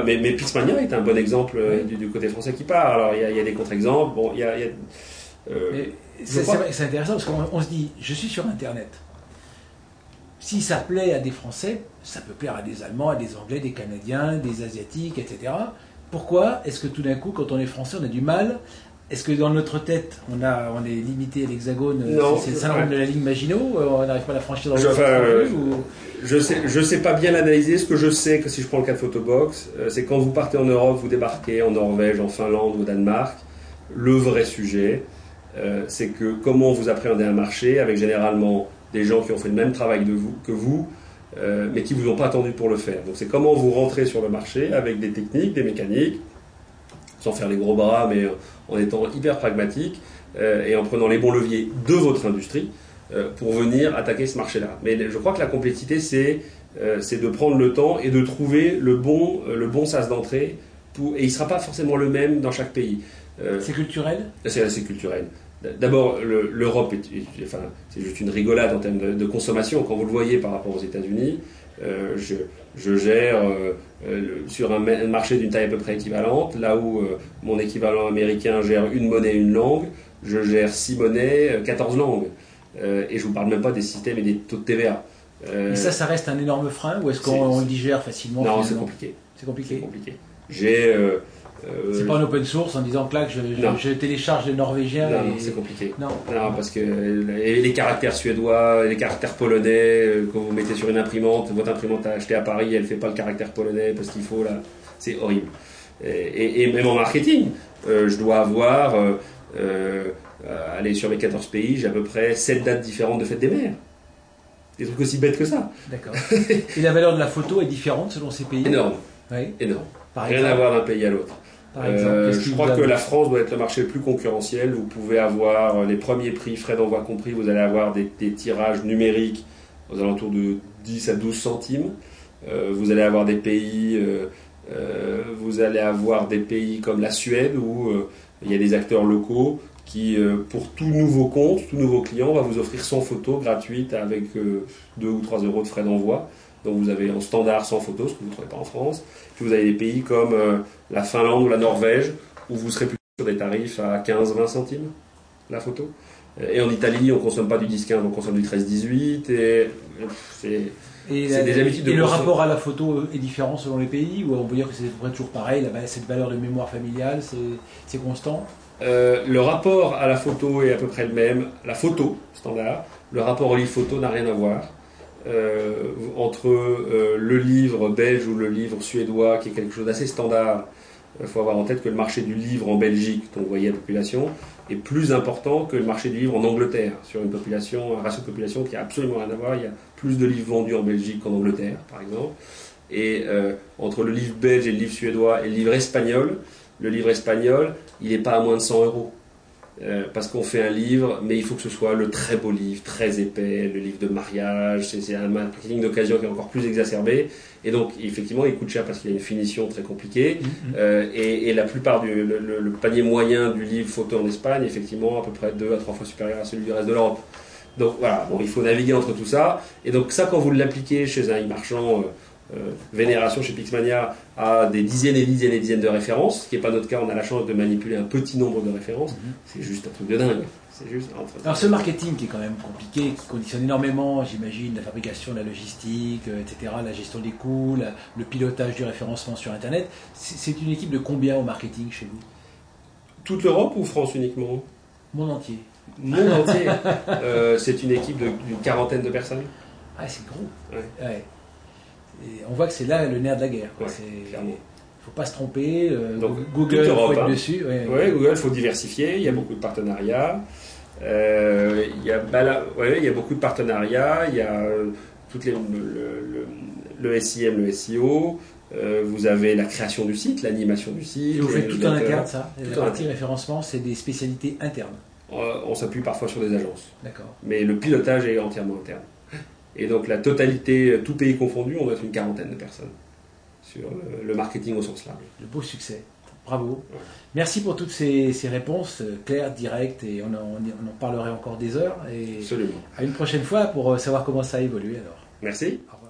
mais Pixmania est un bon exemple du côté français qui part. Alors il y a des contre-exemples. Bon, c'est vrai que c'est intéressant parce qu'on se dit, je suis sur Internet. Si ça plaît à des Français, ça peut plaire à des Allemands, à des Anglais, des Canadiens, des Asiatiques, etc. Pourquoi est-ce que tout d'un coup, quand on est Français, on a du mal? Est-ce que dans notre tête, on est limité à l'hexagone? C'est le syndrome de la ligne Maginot? On n'arrive pas à la franchir dans le Je sais pas bien l'analyser. Ce que je sais, que si je prends le cas de Photobox, c'est quand vous partez en Europe, vous débarquez en Norvège, en Finlande ou au Danemark, le vrai sujet, c'est que comment vous appréhendez un marché avec généralement des gens qui ont fait le même travail que vous, mais qui vous ont pas attendu pour le faire. Donc c'est comment vous rentrez sur le marché avec des techniques, des mécaniques, sans faire les gros bras, mais en étant hyper pragmatique et en prenant les bons leviers de votre industrie pour venir attaquer ce marché-là. Mais je crois que la complexité, c'est de prendre le temps et de trouver le bon sas d'entrée, et il ne sera pas forcément le même dans chaque pays. C'est culturel? C'est assez culturel. D'abord, l'Europe, c'est juste une rigolade en termes de consommation. Quand vous le voyez par rapport aux États-Unis, je gère sur un marché d'une taille à peu près équivalente, là où mon équivalent américain gère une monnaie, une langue, je gère 6 monnaies, 14 langues. Et je ne vous parle même pas des systèmes et des taux de TVA. Et ça reste un énorme frein, ou est-ce qu'on le digère facilement? Non, c'est compliqué. C'est compliqué. C'est pas un open source en disant que là je télécharge les Norvégiens. Non, c'est compliqué. Non, parce que les caractères suédois, les caractères polonais, quand vous mettez sur une imprimante, votre imprimante achetée à Paris, elle fait pas le caractère polonais parce qu'il faut là. C'est horrible. Et même en marketing, je dois avoir, aller sur mes 14 pays, j'ai à peu près 7 dates différentes de fête des mères. Des trucs aussi bêtes que ça. D'accord. Et la valeur de la photo est différente selon ces pays? Énorme. Oui. Énorme. Rien à voir d'un pays à l'autre. Je crois que la France doit être le marché le plus concurrentiel. Vous pouvez avoir les premiers prix, frais d'envoi compris, vous allez avoir des tirages numériques aux alentours de 10 à 12 centimes. Vous allez avoir des pays, comme la Suède où il y a des acteurs locaux qui, pour tout nouveau compte, tout nouveau client, va vous offrir 100 photos gratuites avec 2 ou 3 euros de frais d'envoi. Donc vous avez en standard 100 photos, ce que vous ne trouvez pas en France. Puis vous avez des pays comme la Finlande ou la Norvège, où vous serez plutôt sur des tarifs à 15-20 centimes la photo. Et en Italie, on ne consomme pas du 10-15, on consomme du 13-18. Et c'est des habitudes de le rapport à la photo est différent selon les pays, ou on peut dire que c'est à peu près toujours pareil, cette valeur de mémoire familiale, c'est constant? Le rapport à la photo est à peu près le même. La photo, standard. Le rapport au livre photo n'a rien à voir. Entre le livre belge ou le livre suédois, qui est quelque chose d'assez standard, Il faut avoir en tête que le marché du livre en Belgique, dont vous voyez la population, est plus important que le marché du livre en Angleterre, sur une population, un ratio de population qui a absolument rien à voir. Il y a plus de livres vendus en Belgique qu'en Angleterre, par exemple. Et entre le livre belge et le livre suédois et le livre espagnol, il n'est pas à moins de 100 euros. Parce qu'on fait un livre, mais il faut que ce soit le très beau livre, très épais, le livre de mariage, c'est un marketing d'occasion qui est encore plus exacerbé, et donc effectivement il coûte cher parce qu'il y a une finition très compliquée, et la plupart le panier moyen du livre photo en Espagne est effectivement à peu près 2 à 3 fois supérieur à celui du reste de l'Europe. Donc voilà, bon, il faut naviguer entre tout ça, et donc ça quand vous l'appliquez chez un e-marchand Vénération chez Pixmania a des dizaines et dizaines et dizaines de références, ce qui n'est pas notre cas, on a la chance de manipuler un petit nombre de références, c'est juste un truc de dingue. C'est juste Alors ce marketing qui est quand même compliqué, qui conditionne énormément, j'imagine, la fabrication, la logistique, etc., la gestion des coûts, le pilotage du référencement sur Internet, c'est une équipe de combien au marketing chez vous? Toute l'Europe ou France uniquement? Monde entier. Monde entier. C'est une équipe d'une quarantaine de personnes. Ah, c'est gros. Ouais. Et on voit que c'est là le nerf de la guerre. Ouais, il ne faut pas se tromper. Donc, Google, il faut être hein. dessus. Google, il faut diversifier. Il y a beaucoup de partenariats. Il y a beaucoup de partenariats. Il y a le SIM, le SEO. Vous avez la création du site, l'animation du site. Et vous faites tout en interne, ça? La partie interne. référencement, c'est des spécialités internes. On s'appuie parfois sur des agences. D'accord. Mais le pilotage est entièrement interne. Et donc la totalité, tout pays confondu, on doit être une quarantaine de personnes sur le marketing au sens large. De beaux succès. Bravo. Ouais. Merci pour toutes ces réponses claires, directes, et on en parlerait encore des heures. Et absolument. À une prochaine fois pour savoir comment ça a évolué alors. Merci. Au revoir.